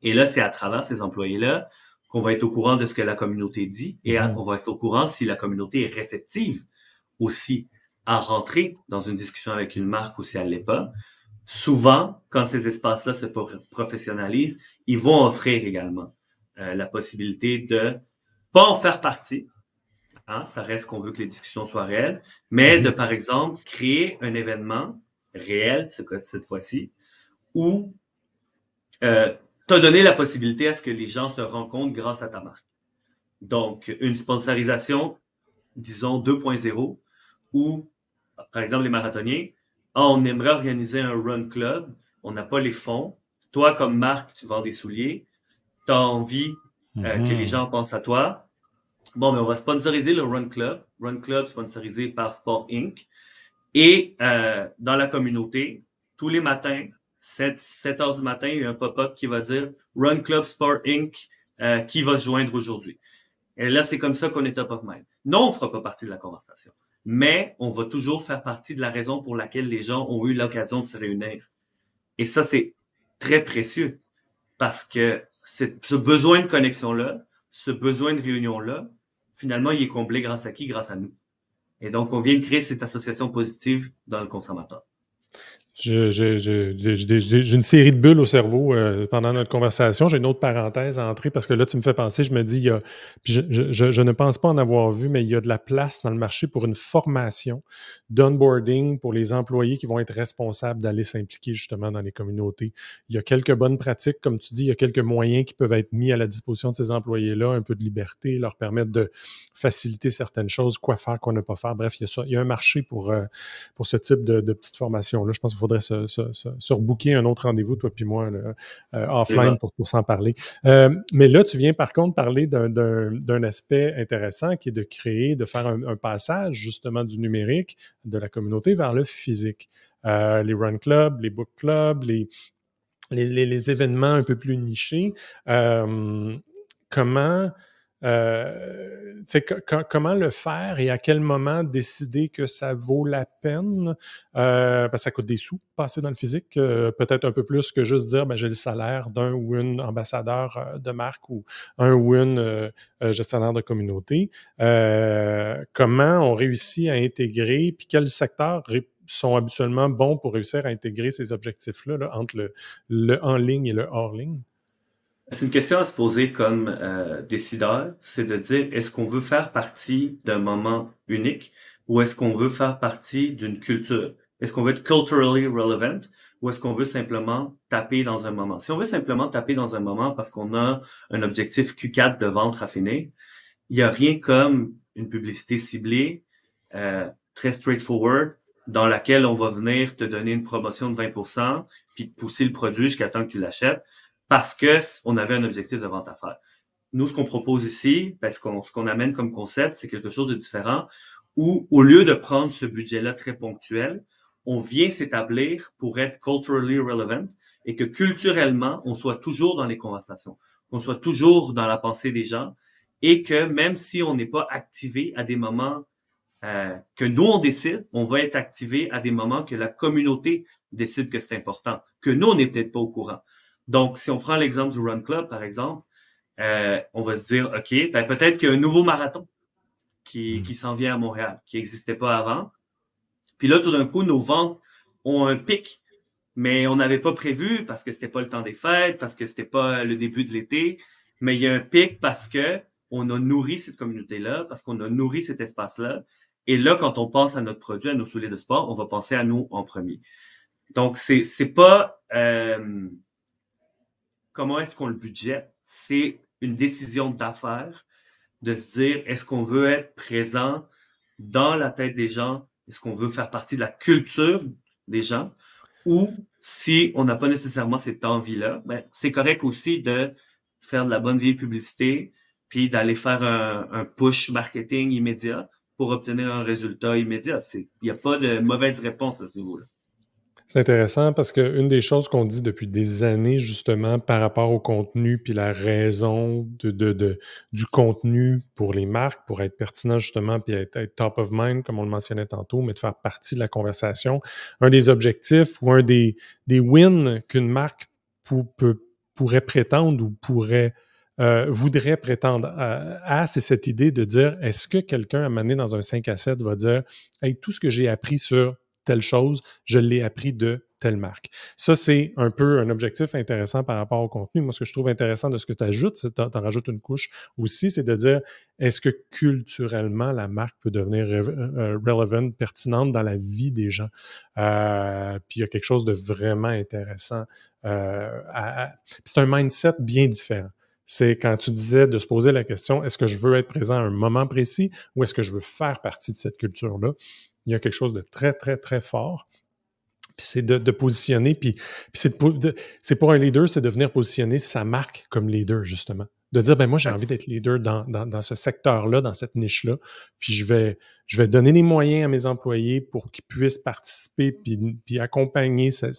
Et là, c'est à travers ces employés-là qu'on va être au courant de ce que la communauté dit et Mhm. on va être au courant si la communauté est réceptive aussi à rentrer dans une discussion avec une marque ou si elle l'est pas. Souvent, quand ces espaces-là se professionnalisent, ils vont offrir également la possibilité de pas en faire partie, hein, ça reste qu'on veut que les discussions soient réelles, mais de, Mhm. par exemple, créer un événement réel, cette fois-ci, où t'as donné la possibilité à ce que les gens se rencontrent grâce à ta marque. Donc, une sponsorisation, disons 2.0, où, par exemple, les marathoniens, on aimerait organiser un run club, on n'a pas les fonds. Toi, comme marque, tu vends des souliers, tu as envie que les Mhm. gens pensent à toi. Bon, mais on va sponsoriser le Run Club sponsorisé par Sport Inc. Et dans la communauté, tous les matins, 7 heures du matin, il y a un pop-up qui va dire Run Club Sport Inc. Qui va se joindre aujourd'hui. Et là, c'est comme ça qu'on est top of mind. Non, on fera pas partie de la conversation. Mais on va toujours faire partie de la raison pour laquelle les gens ont eu l'occasion de se réunir. Et ça, c'est très précieux parce que ce besoin de connexion-là, ce besoin de réunion-là, finalement, il est comblé grâce à qui? Grâce à nous. Et donc, on vient de créer cette association positive dans le consommateur. J'ai une série de bulles au cerveau pendant notre conversation. J'ai une autre parenthèse à entrer parce que là, tu me fais penser, je me dis, puis je ne pense pas en avoir vu, mais il y a de la place dans le marché pour une formation d'onboarding pour les employés qui vont être responsables d'aller s'impliquer justement dans les communautés. Il y a quelques bonnes pratiques, comme tu dis, il y a quelques moyens qui peuvent être mis à la disposition de ces employés-là, un peu de liberté, leur permettre de faciliter certaines choses, quoi faire, quoi ne pas faire. Bref, il y a un marché pour ce type de petite formation-là. Je pense qu'il faudrait se rebooker un autre rendez-vous, toi puis moi, là, C'est offline bon. pour s'en parler. Mais là, tu viens par contre parler d'un aspect intéressant qui est de créer, de faire un passage justement du numérique, de la communauté vers le physique. Les run clubs, les book clubs, les événements un peu plus nichés. Comment comment le faire et à quel moment décider que ça vaut la peine? Parce que ça coûte des sous, passer dans le physique, peut-être un peu plus que juste dire, ben, j'ai le salaire d'un ou une ambassadeur de marque ou un ou une gestionnaire de communauté. Comment on réussit à intégrer, puis quels secteurs sont habituellement bons pour réussir à intégrer ces objectifs-là là, entre le en ligne et le hors ligne? C'est une question à se poser comme décideur, c'est de dire est-ce qu'on veut faire partie d'un moment unique ou est-ce qu'on veut faire partie d'une culture? Est-ce qu'on veut être culturally relevant ou est-ce qu'on veut simplement taper dans un moment? Si on veut simplement taper dans un moment parce qu'on a un objectif Q4 de vente raffiné, il n'y a rien comme une publicité ciblée, très straightforward, dans laquelle on va venir te donner une promotion de 20%, puis te pousser le produit jusqu'à temps que tu l'achètes, parce que on avait un objectif de vente à faire. Nous, ce qu'on propose ici, parce ce qu'on amène comme concept, c'est quelque chose de différent, où au lieu de prendre ce budget-là très ponctuel, on vient s'établir pour être culturally relevant et que culturellement, on soit toujours dans les conversations, qu'on soit toujours dans la pensée des gens, et que même si on n'est pas activé à des moments que nous on décide, on va être activé à des moments que la communauté décide que c'est important, que nous on n'est peut-être pas au courant. Donc, si on prend l'exemple du Run Club, par exemple, on va se dire, OK, ben peut-être qu'il y a un nouveau marathon qui s'en vient à Montréal, qui n'existait pas avant. Puis là, tout d'un coup, nos ventes ont un pic, mais on n'avait pas prévu parce que c'était pas le temps des fêtes, parce que c'était pas le début de l'été. Mais il y a un pic parce que on a nourri cette communauté-là, parce qu'on a nourri cet espace-là. Et là, quand on pense à notre produit, à nos souliers de sport, on va penser à nous en premier. Donc, c'est pas comment est-ce qu'on le budgète, c'est une décision d'affaires de se dire est-ce qu'on veut être présent dans la tête des gens, est-ce qu'on veut faire partie de la culture des gens, ou si on n'a pas nécessairement cette envie-là, ben, c'est correct aussi de faire de la bonne vieille publicité, puis d'aller faire un push marketing immédiat pour obtenir un résultat immédiat. Il n'y a pas de mauvaise réponse à ce niveau-là. C'est intéressant parce qu'une des choses qu'on dit depuis des années, justement, par rapport au contenu, puis la raison du contenu pour les marques, pour être pertinent, justement, puis être top of mind, comme on le mentionnait tantôt, mais de faire partie de la conversation. Un des objectifs ou un des wins qu'une marque pourrait prétendre ou voudrait prétendre c'est cette idée de dire, est-ce que quelqu'un à mener dans un 5 à 7 va dire, hey, tout ce que j'ai appris sur telle chose, je l'ai appris de telle marque. Ça, c'est un peu un objectif intéressant par rapport au contenu. Moi, ce que je trouve intéressant de ce que tu ajoutes, c'est que tu en rajoutes une couche aussi, c'est de dire, est-ce que culturellement, la marque peut devenir relevant, pertinente dans la vie des gens? Puis il y a quelque chose de vraiment intéressant. C'est un mindset bien différent. C'est quand tu disais de se poser la question, est-ce que je veux être présent à un moment précis ou est-ce que je veux faire partie de cette culture-là? Il y a quelque chose de très, très, très fort. Puis c'est de positionner, puis c'est pour un leader, c'est de venir positionner sa marque comme leader, justement. De dire, ben moi, j'ai envie d'être leader dans ce secteur-là, dans cette niche-là, puis je vais donner les moyens à mes employés pour qu'ils puissent participer puis accompagner cette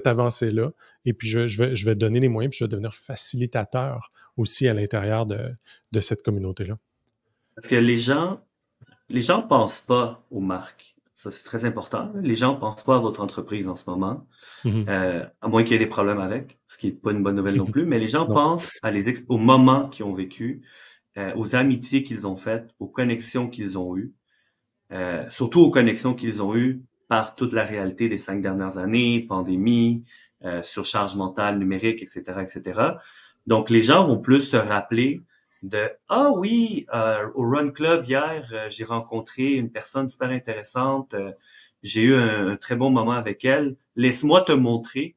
avancée-là. Et puis, je vais donner les moyens, puis je vais devenir facilitateur aussi à l'intérieur de cette communauté-là. Parce que les gens pensent pas aux marques. Ça, c'est très important. Les gens pensent pas à votre entreprise en ce moment, à moins qu'il y ait des problèmes avec, ce qui est pas une bonne nouvelle non plus. Mais les gens Non. pensent aux moments qu'ils ont vécu, aux amitiés qu'ils ont faites, aux connexions qu'ils ont eues, surtout aux connexions qu'ils ont eues par toute la réalité des 5 dernières années, pandémie, surcharge mentale, numérique, etc., etc. Donc, les gens vont plus se rappeler de ah oui, au Run Club hier, j'ai rencontré une personne super intéressante, j'ai eu un très bon moment avec elle. Laisse-moi te montrer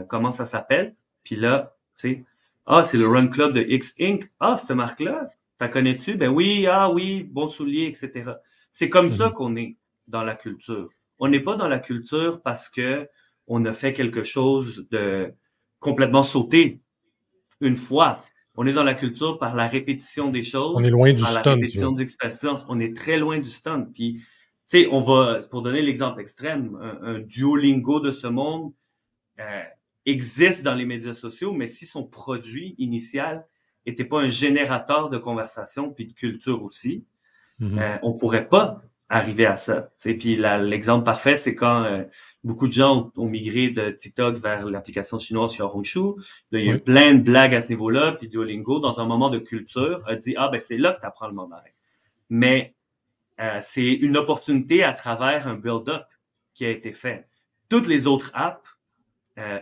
comment ça s'appelle. Puis là, tu sais, ah c'est le Run Club de X Inc. Ah cette marque-là, t'as connais-tu? Ben oui, ah oui, bon soulier, etc. C'est comme ça qu'on est dans la culture. On n'est pas dans la culture parce que on a fait quelque chose de complètement sauté une fois. On est dans la culture par la répétition des On est choses, loin du par la stunt, là. répétition d'expériences. On est très loin du stand. Puis, tu sais, on va, pour donner l'exemple extrême, un Duolingo de ce monde euh, existe dans les médias sociaux, mais si son produit initial était pas un générateur de conversation puis de culture aussi, Mhm. on pourrait pas arriver à ça. Tu puis l'exemple parfait, c'est quand beaucoup de gens ont migré de TikTok vers l'application chinoise Xiaohongshu. Là, il y a eu Oui. plein de blagues à ce niveau-là, puis Duolingo, dans un moment de culture, a dit, ah ben c'est là que tu apprends le mandarin. Mais c'est une opportunité à travers un build-up qui a été fait. Toutes les autres apps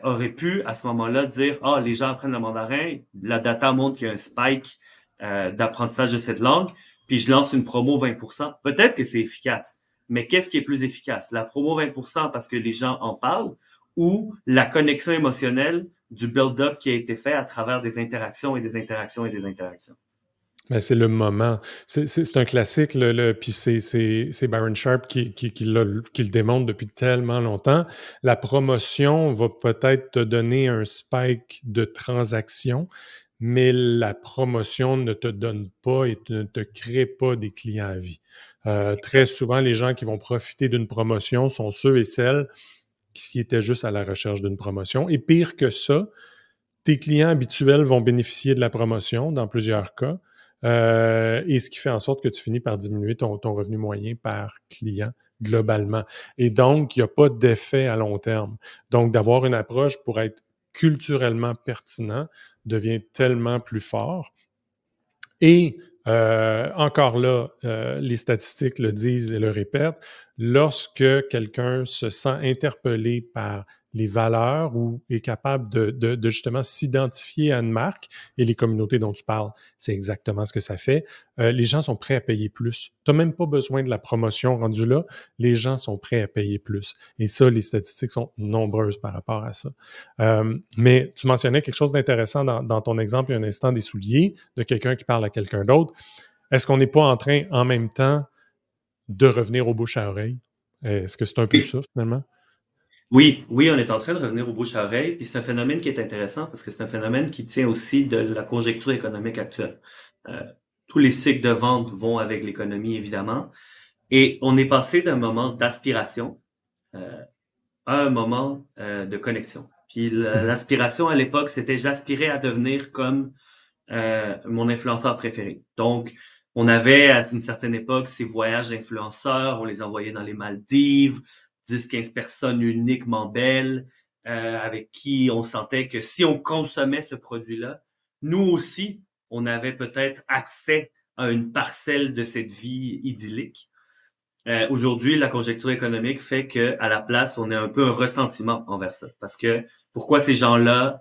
auraient pu, à ce moment-là, dire, ah, les gens apprennent le mandarin, la data montre qu'il y a un spike d'apprentissage de cette langue, puis je lance une promo 20%. Peut-être que c'est efficace, mais qu'est-ce qui est plus efficace? La promo 20% parce que les gens en parlent ou la connexion émotionnelle du build-up qui a été fait à travers des interactions et des interactions et des interactions? Ben, c'est le moment. C'est un classique, puis c'est Byron Sharp qui le démontre depuis tellement longtemps. La promotion va peut-être te donner un spike de transactions, mais la promotion ne te donne pas et ne te crée pas des clients à vie. Très Exact. souvent, les gens qui vont profiter d'une promotion sont ceux et celles qui étaient juste à la recherche d'une promotion. Et pire que ça, tes clients habituels vont bénéficier de la promotion dans plusieurs cas, et ce qui fait en sorte que tu finis par diminuer ton revenu moyen par client globalement. Et donc, il n'y a pas d'effet à long terme. Donc, d'avoir une approche pour être culturellement pertinent devient tellement plus fort. Et encore là, les statistiques le disent et le répètent, lorsque quelqu'un se sent interpellé par les valeurs ou est capable de justement s'identifier à une marque et les communautés dont tu parles, c'est exactement ce que ça fait. Les gens sont prêts à payer plus. Tu n'as même pas besoin de la promotion rendue là. Les gens sont prêts à payer plus. Et ça, les statistiques sont nombreuses par rapport à ça. Mais tu mentionnais quelque chose d'intéressant dans ton exemple il y a un instant des souliers, de quelqu'un qui parle à quelqu'un d'autre. Est-ce qu'on n'est pas en train, en même temps, de revenir au bouche à oreille? Est-ce que c'est un peu Oui. ça, finalement? Oui, oui, on est en train de revenir au bouche à oreille, puis c'est un phénomène qui est intéressant parce que c'est un phénomène qui tient aussi de la conjecture économique actuelle. Euh, Tous les cycles de vente vont avec l'économie, évidemment, et on est passé d'un moment d'aspiration euh, à un moment de connexion. Puis Mhm. l'aspiration à l'époque, c'était j'aspirais à devenir comme mon influenceur préféré. Donc, on avait à une certaine époque ces voyages d'influenceurs, on les envoyait dans les Maldives, 10-15 personnes uniquement belles, avec qui on sentait que si on consommait ce produit-là, nous aussi, on avait peut-être accès à une parcelle de cette vie idyllique. Aujourd'hui, la conjecture économique fait que, à la place, on a un peu un ressentiment envers ça. Parce que pourquoi ces gens-là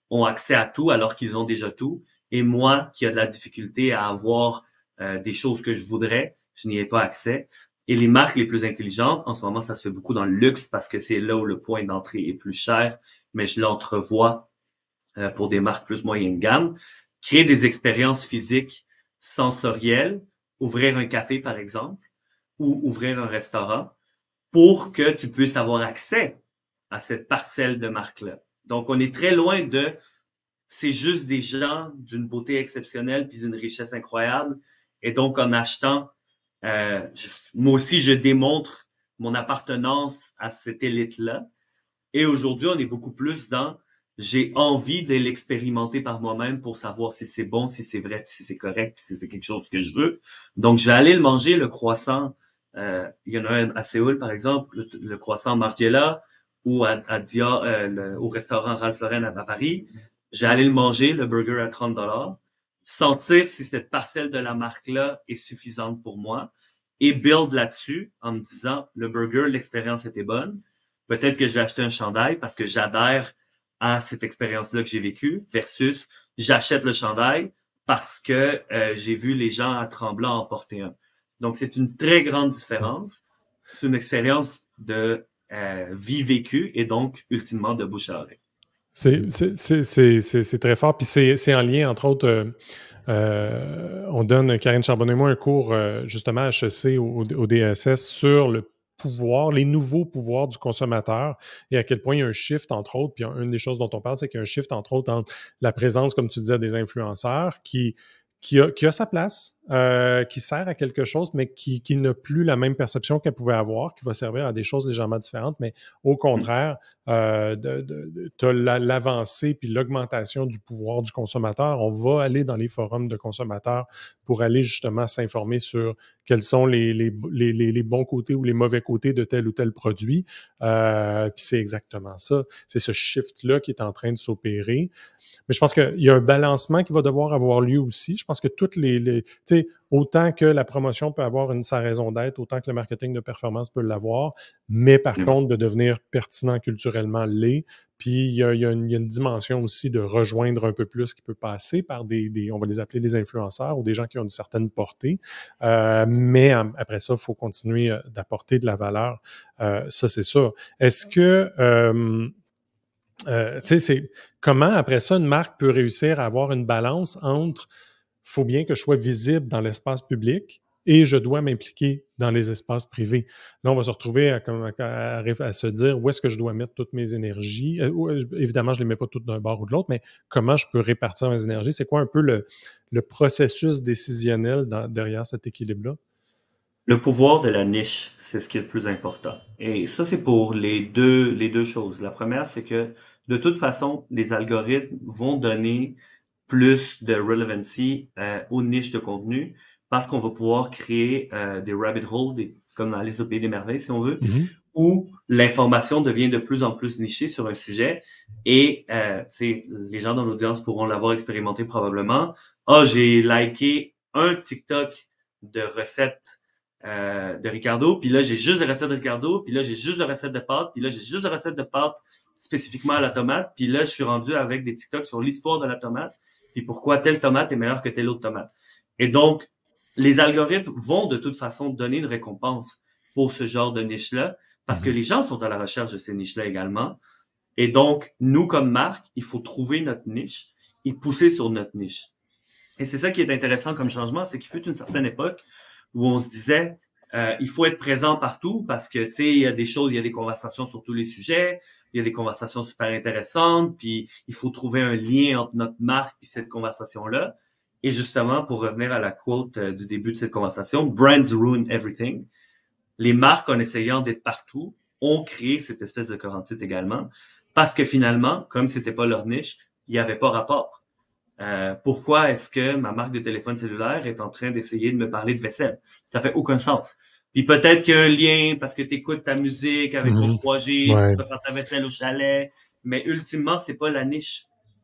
ont accès à tout alors qu'ils ont déjà tout, et moi, qui a de la difficulté à avoir des choses que je voudrais, je n'y ai pas accès. Et les marques les plus intelligentes, en ce moment, ça se fait beaucoup dans le luxe parce que c'est là où le point d'entrée est plus cher, mais je l'entrevois pour des marques plus moyenne gamme, créer des expériences physiques sensorielles, ouvrir un café, par exemple ou ouvrir un restaurant pour que tu puisses avoir accès à cette parcelle de marque-là. Donc, on est très loin de c'est juste des gens d'une beauté exceptionnelle puis d'une richesse incroyable. Et donc, en achetant, moi aussi, je démontre mon appartenance à cette élite-là. Et aujourd'hui, on est beaucoup plus dans j'ai envie de l'expérimenter par moi-même pour savoir si c'est bon, si c'est vrai, puis si c'est correct, puis si c'est quelque chose que je veux. Donc, je vais aller le manger, le croissant. Il y en a un à Séoul, par exemple, le croissant Margiela, ou à Dia, au restaurant Ralph Lauren à Paris. Je vais aller le manger, le burger à 30 $, sentir si cette parcelle de la marque-là est suffisante pour moi et build là-dessus en me disant, le burger, l'expérience était bonne. Peut-être que je vais acheter un chandail parce que j'adhère à cette expérience-là que j'ai vécue versus j'achète le chandail parce que j'ai vu les gens à Tremblant en porter un. Donc, c'est une très grande différence. C'est une expérience de vie vécue et donc, ultimement, de bouche à oreille. C'est très fort. Puis c'est en lien, entre autres, on donne, Karine Charbonneau et moi, un cours justement à HEC au DSS sur le pouvoir, les nouveaux pouvoirs du consommateur et à quel point il y a un shift, entre autres. Puis une des choses dont on parle, c'est qu'il y a un shift, entre autres, entre la présence, comme tu disais, des influenceurs qui a sa place, qui sert à quelque chose, mais qui n'a plus la même perception qu'elle pouvait avoir, qui va servir à des choses légèrement différentes, mais au contraire, tu as l'avancée puis l'augmentation du pouvoir du consommateur. On va aller dans les forums de consommateurs pour aller justement s'informer sur quels sont les bons côtés ou les mauvais côtés de tel ou tel produit. Puis c'est exactement ça. C'est ce shift-là qui est en train de s'opérer. Mais je pense qu'il y a un balancement qui va devoir avoir lieu aussi. Je pense que toutes tu sais, autant que la promotion peut avoir sa raison d'être, autant que le marketing de performance peut l'avoir, mais par contre, de devenir pertinent culturellement l'est. Puis il y a une dimension aussi de rejoindre un peu plus qui peut passer par on va les appeler des influenceurs ou des gens qui ont une certaine portée. Mais après ça, il faut continuer d'apporter de la valeur. Ça, c'est sûr. Est-ce que tu sais, c'est comment après ça une marque peut réussir à avoir une balance entre faut bien que je sois visible dans l'espace public et je dois m'impliquer dans les espaces privés. Là, on va se retrouver à se dire où est-ce que je dois mettre toutes mes énergies. Évidemment, je ne les mets pas toutes d'un bord ou de l'autre, mais comment je peux répartir mes énergies? C'est quoi un peu le processus décisionnel derrière cet équilibre-là? Le pouvoir de la niche, c'est ce qui est le plus important. Et ça, c'est pour les deux choses. La première, c'est que de toute façon, les algorithmes vont donner plus de relevancy aux niches de contenu parce qu'on va pouvoir créer des rabbit holes, comme dans les au Pays des merveilles, si on veut, où l'information devient de plus en plus nichée sur un sujet et les gens dans l'audience pourront l'avoir expérimenté probablement. Ah, j'ai liké un TikTok de recettes de Ricardo, puis là j'ai juste des recettes de Ricardo, puis là j'ai juste des recettes de pâtes, puis là j'ai juste des recettes de pâtes spécifiquement à la tomate, puis là je suis rendu avec des TikToks sur l'histoire de la tomate, puis pourquoi telle tomate est meilleure que telle autre tomate. Et donc, les algorithmes vont de toute façon donner une récompense pour ce genre de niche-là, parce que les gens sont à la recherche de ces niches-là également. Et donc, nous, comme marque, il faut trouver notre niche et pousser sur notre niche. Et c'est ça qui est intéressant comme changement, c'est qu'il fut une certaine époque où on se disait il faut être présent partout parce que tu sais il y a des choses, il y a des conversations sur tous les sujets, il y a des conversations super intéressantes, puis il faut trouver un lien entre notre marque et cette conversation-là. Et justement, pour revenir à la quote du début de cette conversation, brands ruin everything. Les marques, en essayant d'être partout, ont créé cette espèce de courant-titre également, parce que finalement, comme c'était pas leur niche, il n'y avait pas rapport. Pourquoi est-ce que ma marque de téléphone cellulaire est en train d'essayer de me parler de vaisselle? Ça fait aucun sens. Puis peut-être qu'il y a un lien parce que tu écoutes ta musique avec ton 3G, puis tu peux faire ta vaisselle au chalet, mais ultimement, c'est pas la niche.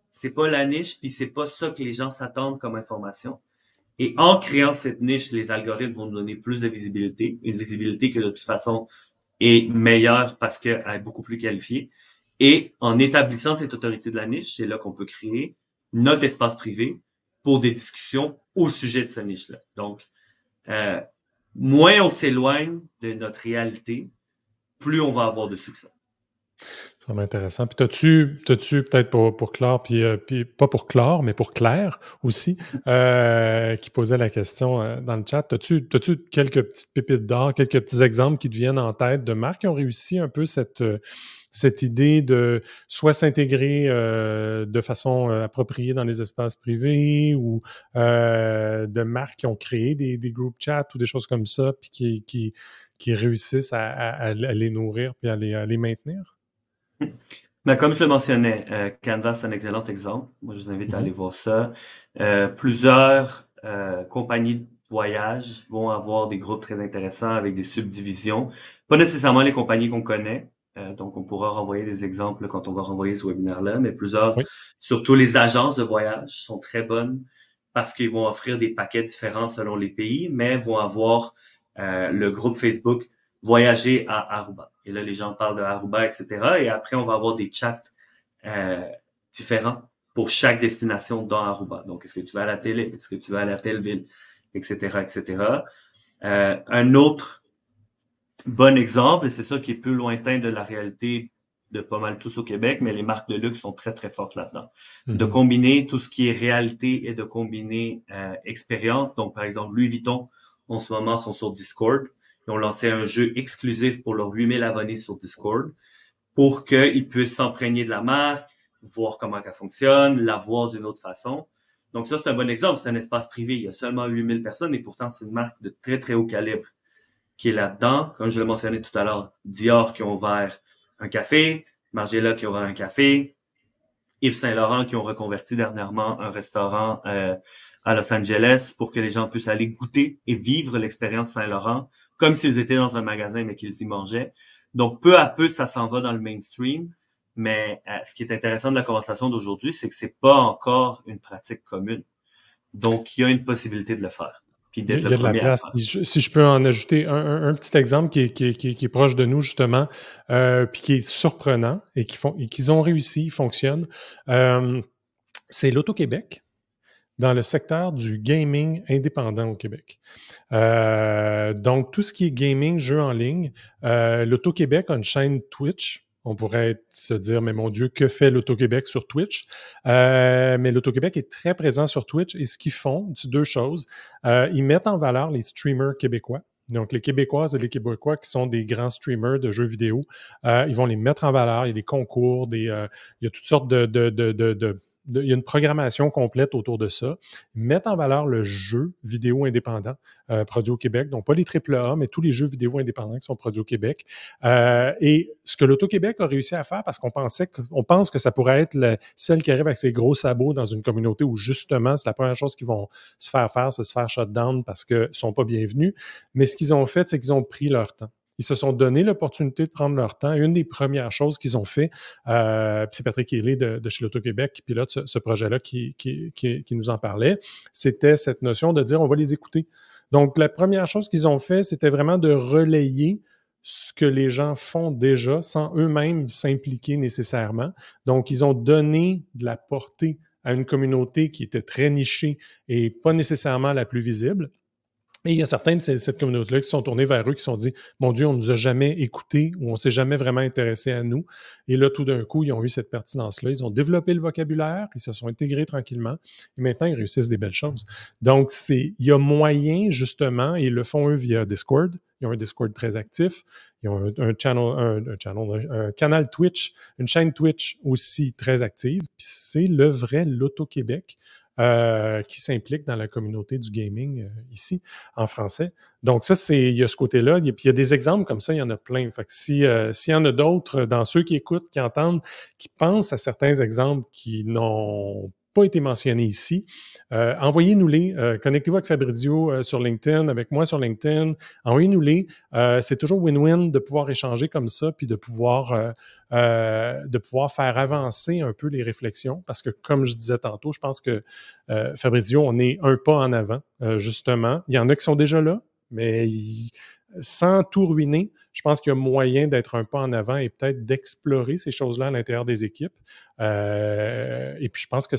C'est pas la niche, puis c'est pas ça que les gens s'attendent comme information. Et en créant cette niche, les algorithmes vont nous donner plus de visibilité, une visibilité que de toute façon est meilleure parce qu'elle est beaucoup plus qualifiée. Et en établissant cette autorité de la niche, c'est là qu'on peut créer notre espace privé pour des discussions au sujet de cette niche-là. Donc, moins on s'éloigne de notre réalité, plus on va avoir de succès. C'est vraiment intéressant. Puis t'as-tu peut-être pour Claire, puis pas pour Claire, mais pour Claire aussi, qui posait la question dans le chat. T'as-tu quelques petites pépites d'or, quelques petits exemples qui te viennent en tête de marques qui ont réussi un peu cette idée de soit s'intégrer de façon appropriée dans les espaces privés ou de marques qui ont créé des group chats ou des choses comme ça, puis qui réussissent à les nourrir puis à les maintenir? Ben, comme je le mentionnais, Canva, c'est un excellent exemple. Moi, je vous invite à aller voir ça. Plusieurs compagnies de voyage vont avoir des groupes très intéressants avec des subdivisions. Pas nécessairement les compagnies qu'on connaît. Donc, on pourra renvoyer des exemples quand on va renvoyer ce webinaire-là, mais plusieurs, surtout les agences de voyage, sont très bonnes parce qu'ils vont offrir des paquets différents selon les pays, mais vont avoir le groupe Facebook Voyager à Aruba. Et là, les gens parlent de Aruba, etc. Et après, on va avoir des chats différents pour chaque destination dans Aruba. Donc, est-ce que tu vas à la télé? Est-ce que tu vas à la telle ville? Etc., etc. Un autre bon exemple, et c'est ça qui est plus lointain de la réalité de pas mal tous au Québec, mais les marques de luxe sont très, très fortes là-dedans. De combiner tout ce qui est réalité et de combiner expérience. Donc, par exemple, Louis Vuitton, en ce moment, sont sur Discord. Ils ont lancé un jeu exclusif pour leurs 8000 abonnés sur Discord pour qu'ils puissent s'imprégner de la marque, voir comment elle fonctionne, la voir d'une autre façon. Donc ça, c'est un bon exemple. C'est un espace privé. Il y a seulement 8000 personnes et pourtant, c'est une marque de très, très haut calibre qui est là-dedans. Comme je l'ai mentionné tout à l'heure, Dior qui ont ouvert un café, Margiela qui a ouvert un café, Yves Saint-Laurent qui ont reconverti dernièrement un restaurant à Los Angeles pour que les gens puissent aller goûter et vivre l'expérience Saint-Laurent comme s'ils étaient dans un magasin mais qu'ils y mangeaient. Donc peu à peu, ça s'en va dans le mainstream. Mais ce qui est intéressant de la conversation d'aujourd'hui, c'est que c'est pas encore une pratique commune. Donc il y a une possibilité de le faire, puis d'être Il le y a de la premier à le place. faire. Puis si je peux en ajouter un petit exemple qui est proche de nous, justement, puis qui est surprenant et qu'ils ont réussi, il fonctionne, c'est l'Auto-Québec dans le secteur du gaming indépendant au Québec. Donc, tout ce qui est gaming, jeux en ligne, l'Auto-Québec a une chaîne Twitch. On pourrait se dire, mais mon Dieu, que fait l'Auto-Québec sur Twitch? Mais l'Auto-Québec est très présent sur Twitch et ce qu'ils font, c'est deux choses. Ils mettent en valeur les streamers québécois. Donc, les Québécoises et les Québécois qui sont des grands streamers de jeux vidéo, ils vont les mettre en valeur. Il y a des concours, il y a toutes sortes il y a une programmation complète autour de ça. Ils mettent en valeur le jeu vidéo indépendant produit au Québec. Donc, pas les AAA, mais tous les jeux vidéo indépendants qui sont produits au Québec. Et ce que l'Auto-Québec a réussi à faire, parce qu'on pense que ça pourrait être celle qui arrive avec ses gros sabots dans une communauté où, justement, c'est la première chose qu'ils vont se faire, c'est se faire shutdown parce qu'ils ne sont pas bienvenus. Mais ce qu'ils ont fait, c'est qu'ils ont pris leur temps. Ils se sont donné l'opportunité de prendre leur temps. Et une des premières choses qu'ils ont fait, c'est Patrick Hélé de chez l'Auto-Québec qui pilote ce projet-là qui nous en parlait, c'était cette notion de dire on va les écouter. Donc, la première chose qu'ils ont fait, c'était vraiment de relayer ce que les gens font déjà sans eux-mêmes s'impliquer nécessairement. Donc, ils ont donné de la portée à une communauté qui était très nichée et pas nécessairement la plus visible. Et il y a certains de cette communauté-là qui sont tournés vers eux, qui se sont dit « Mon Dieu, on ne nous a jamais écoutés ou on ne s'est jamais vraiment intéressé à nous. » Et là, tout d'un coup, ils ont eu cette pertinence-là. Ils ont développé le vocabulaire, ils se sont intégrés tranquillement et maintenant, ils réussissent des belles choses. Donc, il y a moyen, justement, et ils le font eux via Discord. Ils ont un Discord très actif. Ils ont un canal Twitch, une chaîne Twitch aussi très active. Puis c'est le vrai Loto-Québec. Qui s'implique dans la communauté du gaming ici, en français. Donc ça, il y a ce côté-là. Puis il y a des exemples comme ça, il y en a plein. Fait que s'il y en a d'autres dans ceux qui écoutent, qui entendent, qui pensent à certains exemples qui n'ont pas été mentionnés ici, envoyez-nous-les. Connectez-vous avec Fabrizio sur LinkedIn, avec moi sur LinkedIn. Envoyez-nous-les. C'est toujours win-win de pouvoir échanger comme ça, puis de pouvoir faire avancer un peu les réflexions, parce que comme je disais tantôt, je pense que Fabrizio, on est un pas en avant, justement. Il y en a qui sont déjà là, mais sans tout ruiner, je pense qu'il y a moyen d'être un pas en avant et peut-être d'explorer ces choses-là à l'intérieur des équipes. Et puis, je pense que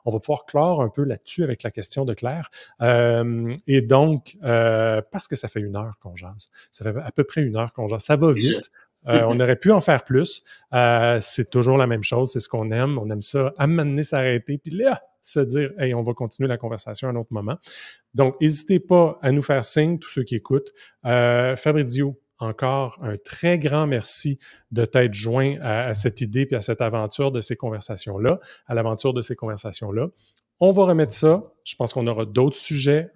on va pouvoir clore un peu là-dessus avec la question de Claire. Et donc, parce que ça fait 1 heure qu'on jase, ça fait à peu près 1 heure qu'on jase, ça va vite. On aurait pu en faire plus. C'est toujours la même chose, c'est ce qu'on aime. On aime ça, amener, s'arrêter, puis là, se dire « Hey, on va continuer la conversation à un autre moment ». Donc, n'hésitez pas à nous faire signe, tous ceux qui écoutent. Fabrizio, encore un très grand merci de t'être joint à cette idée puis à cette aventure de ces conversations-là, à l'aventure de ces conversations-là. On va remettre ça. Je pense qu'on aura d'autres sujets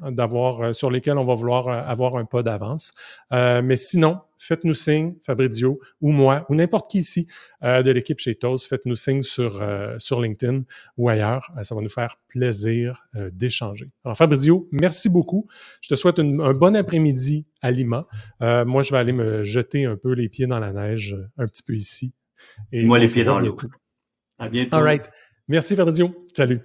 sur lesquels on va vouloir avoir un pas d'avance. Mais sinon, faites-nous signe, Fabrizio, ou moi, ou n'importe qui ici de l'équipe chez Toast, faites-nous signe sur LinkedIn ou ailleurs. Ça va nous faire plaisir d'échanger. Alors, Fabrizio, merci beaucoup. Je te souhaite un bon après-midi à Lima. Moi, je vais aller me jeter un peu les pieds dans la neige, un petit peu ici. Et moi, les pieds dans l'eau. À bientôt. All right. Merci, Fabrizio. Salut.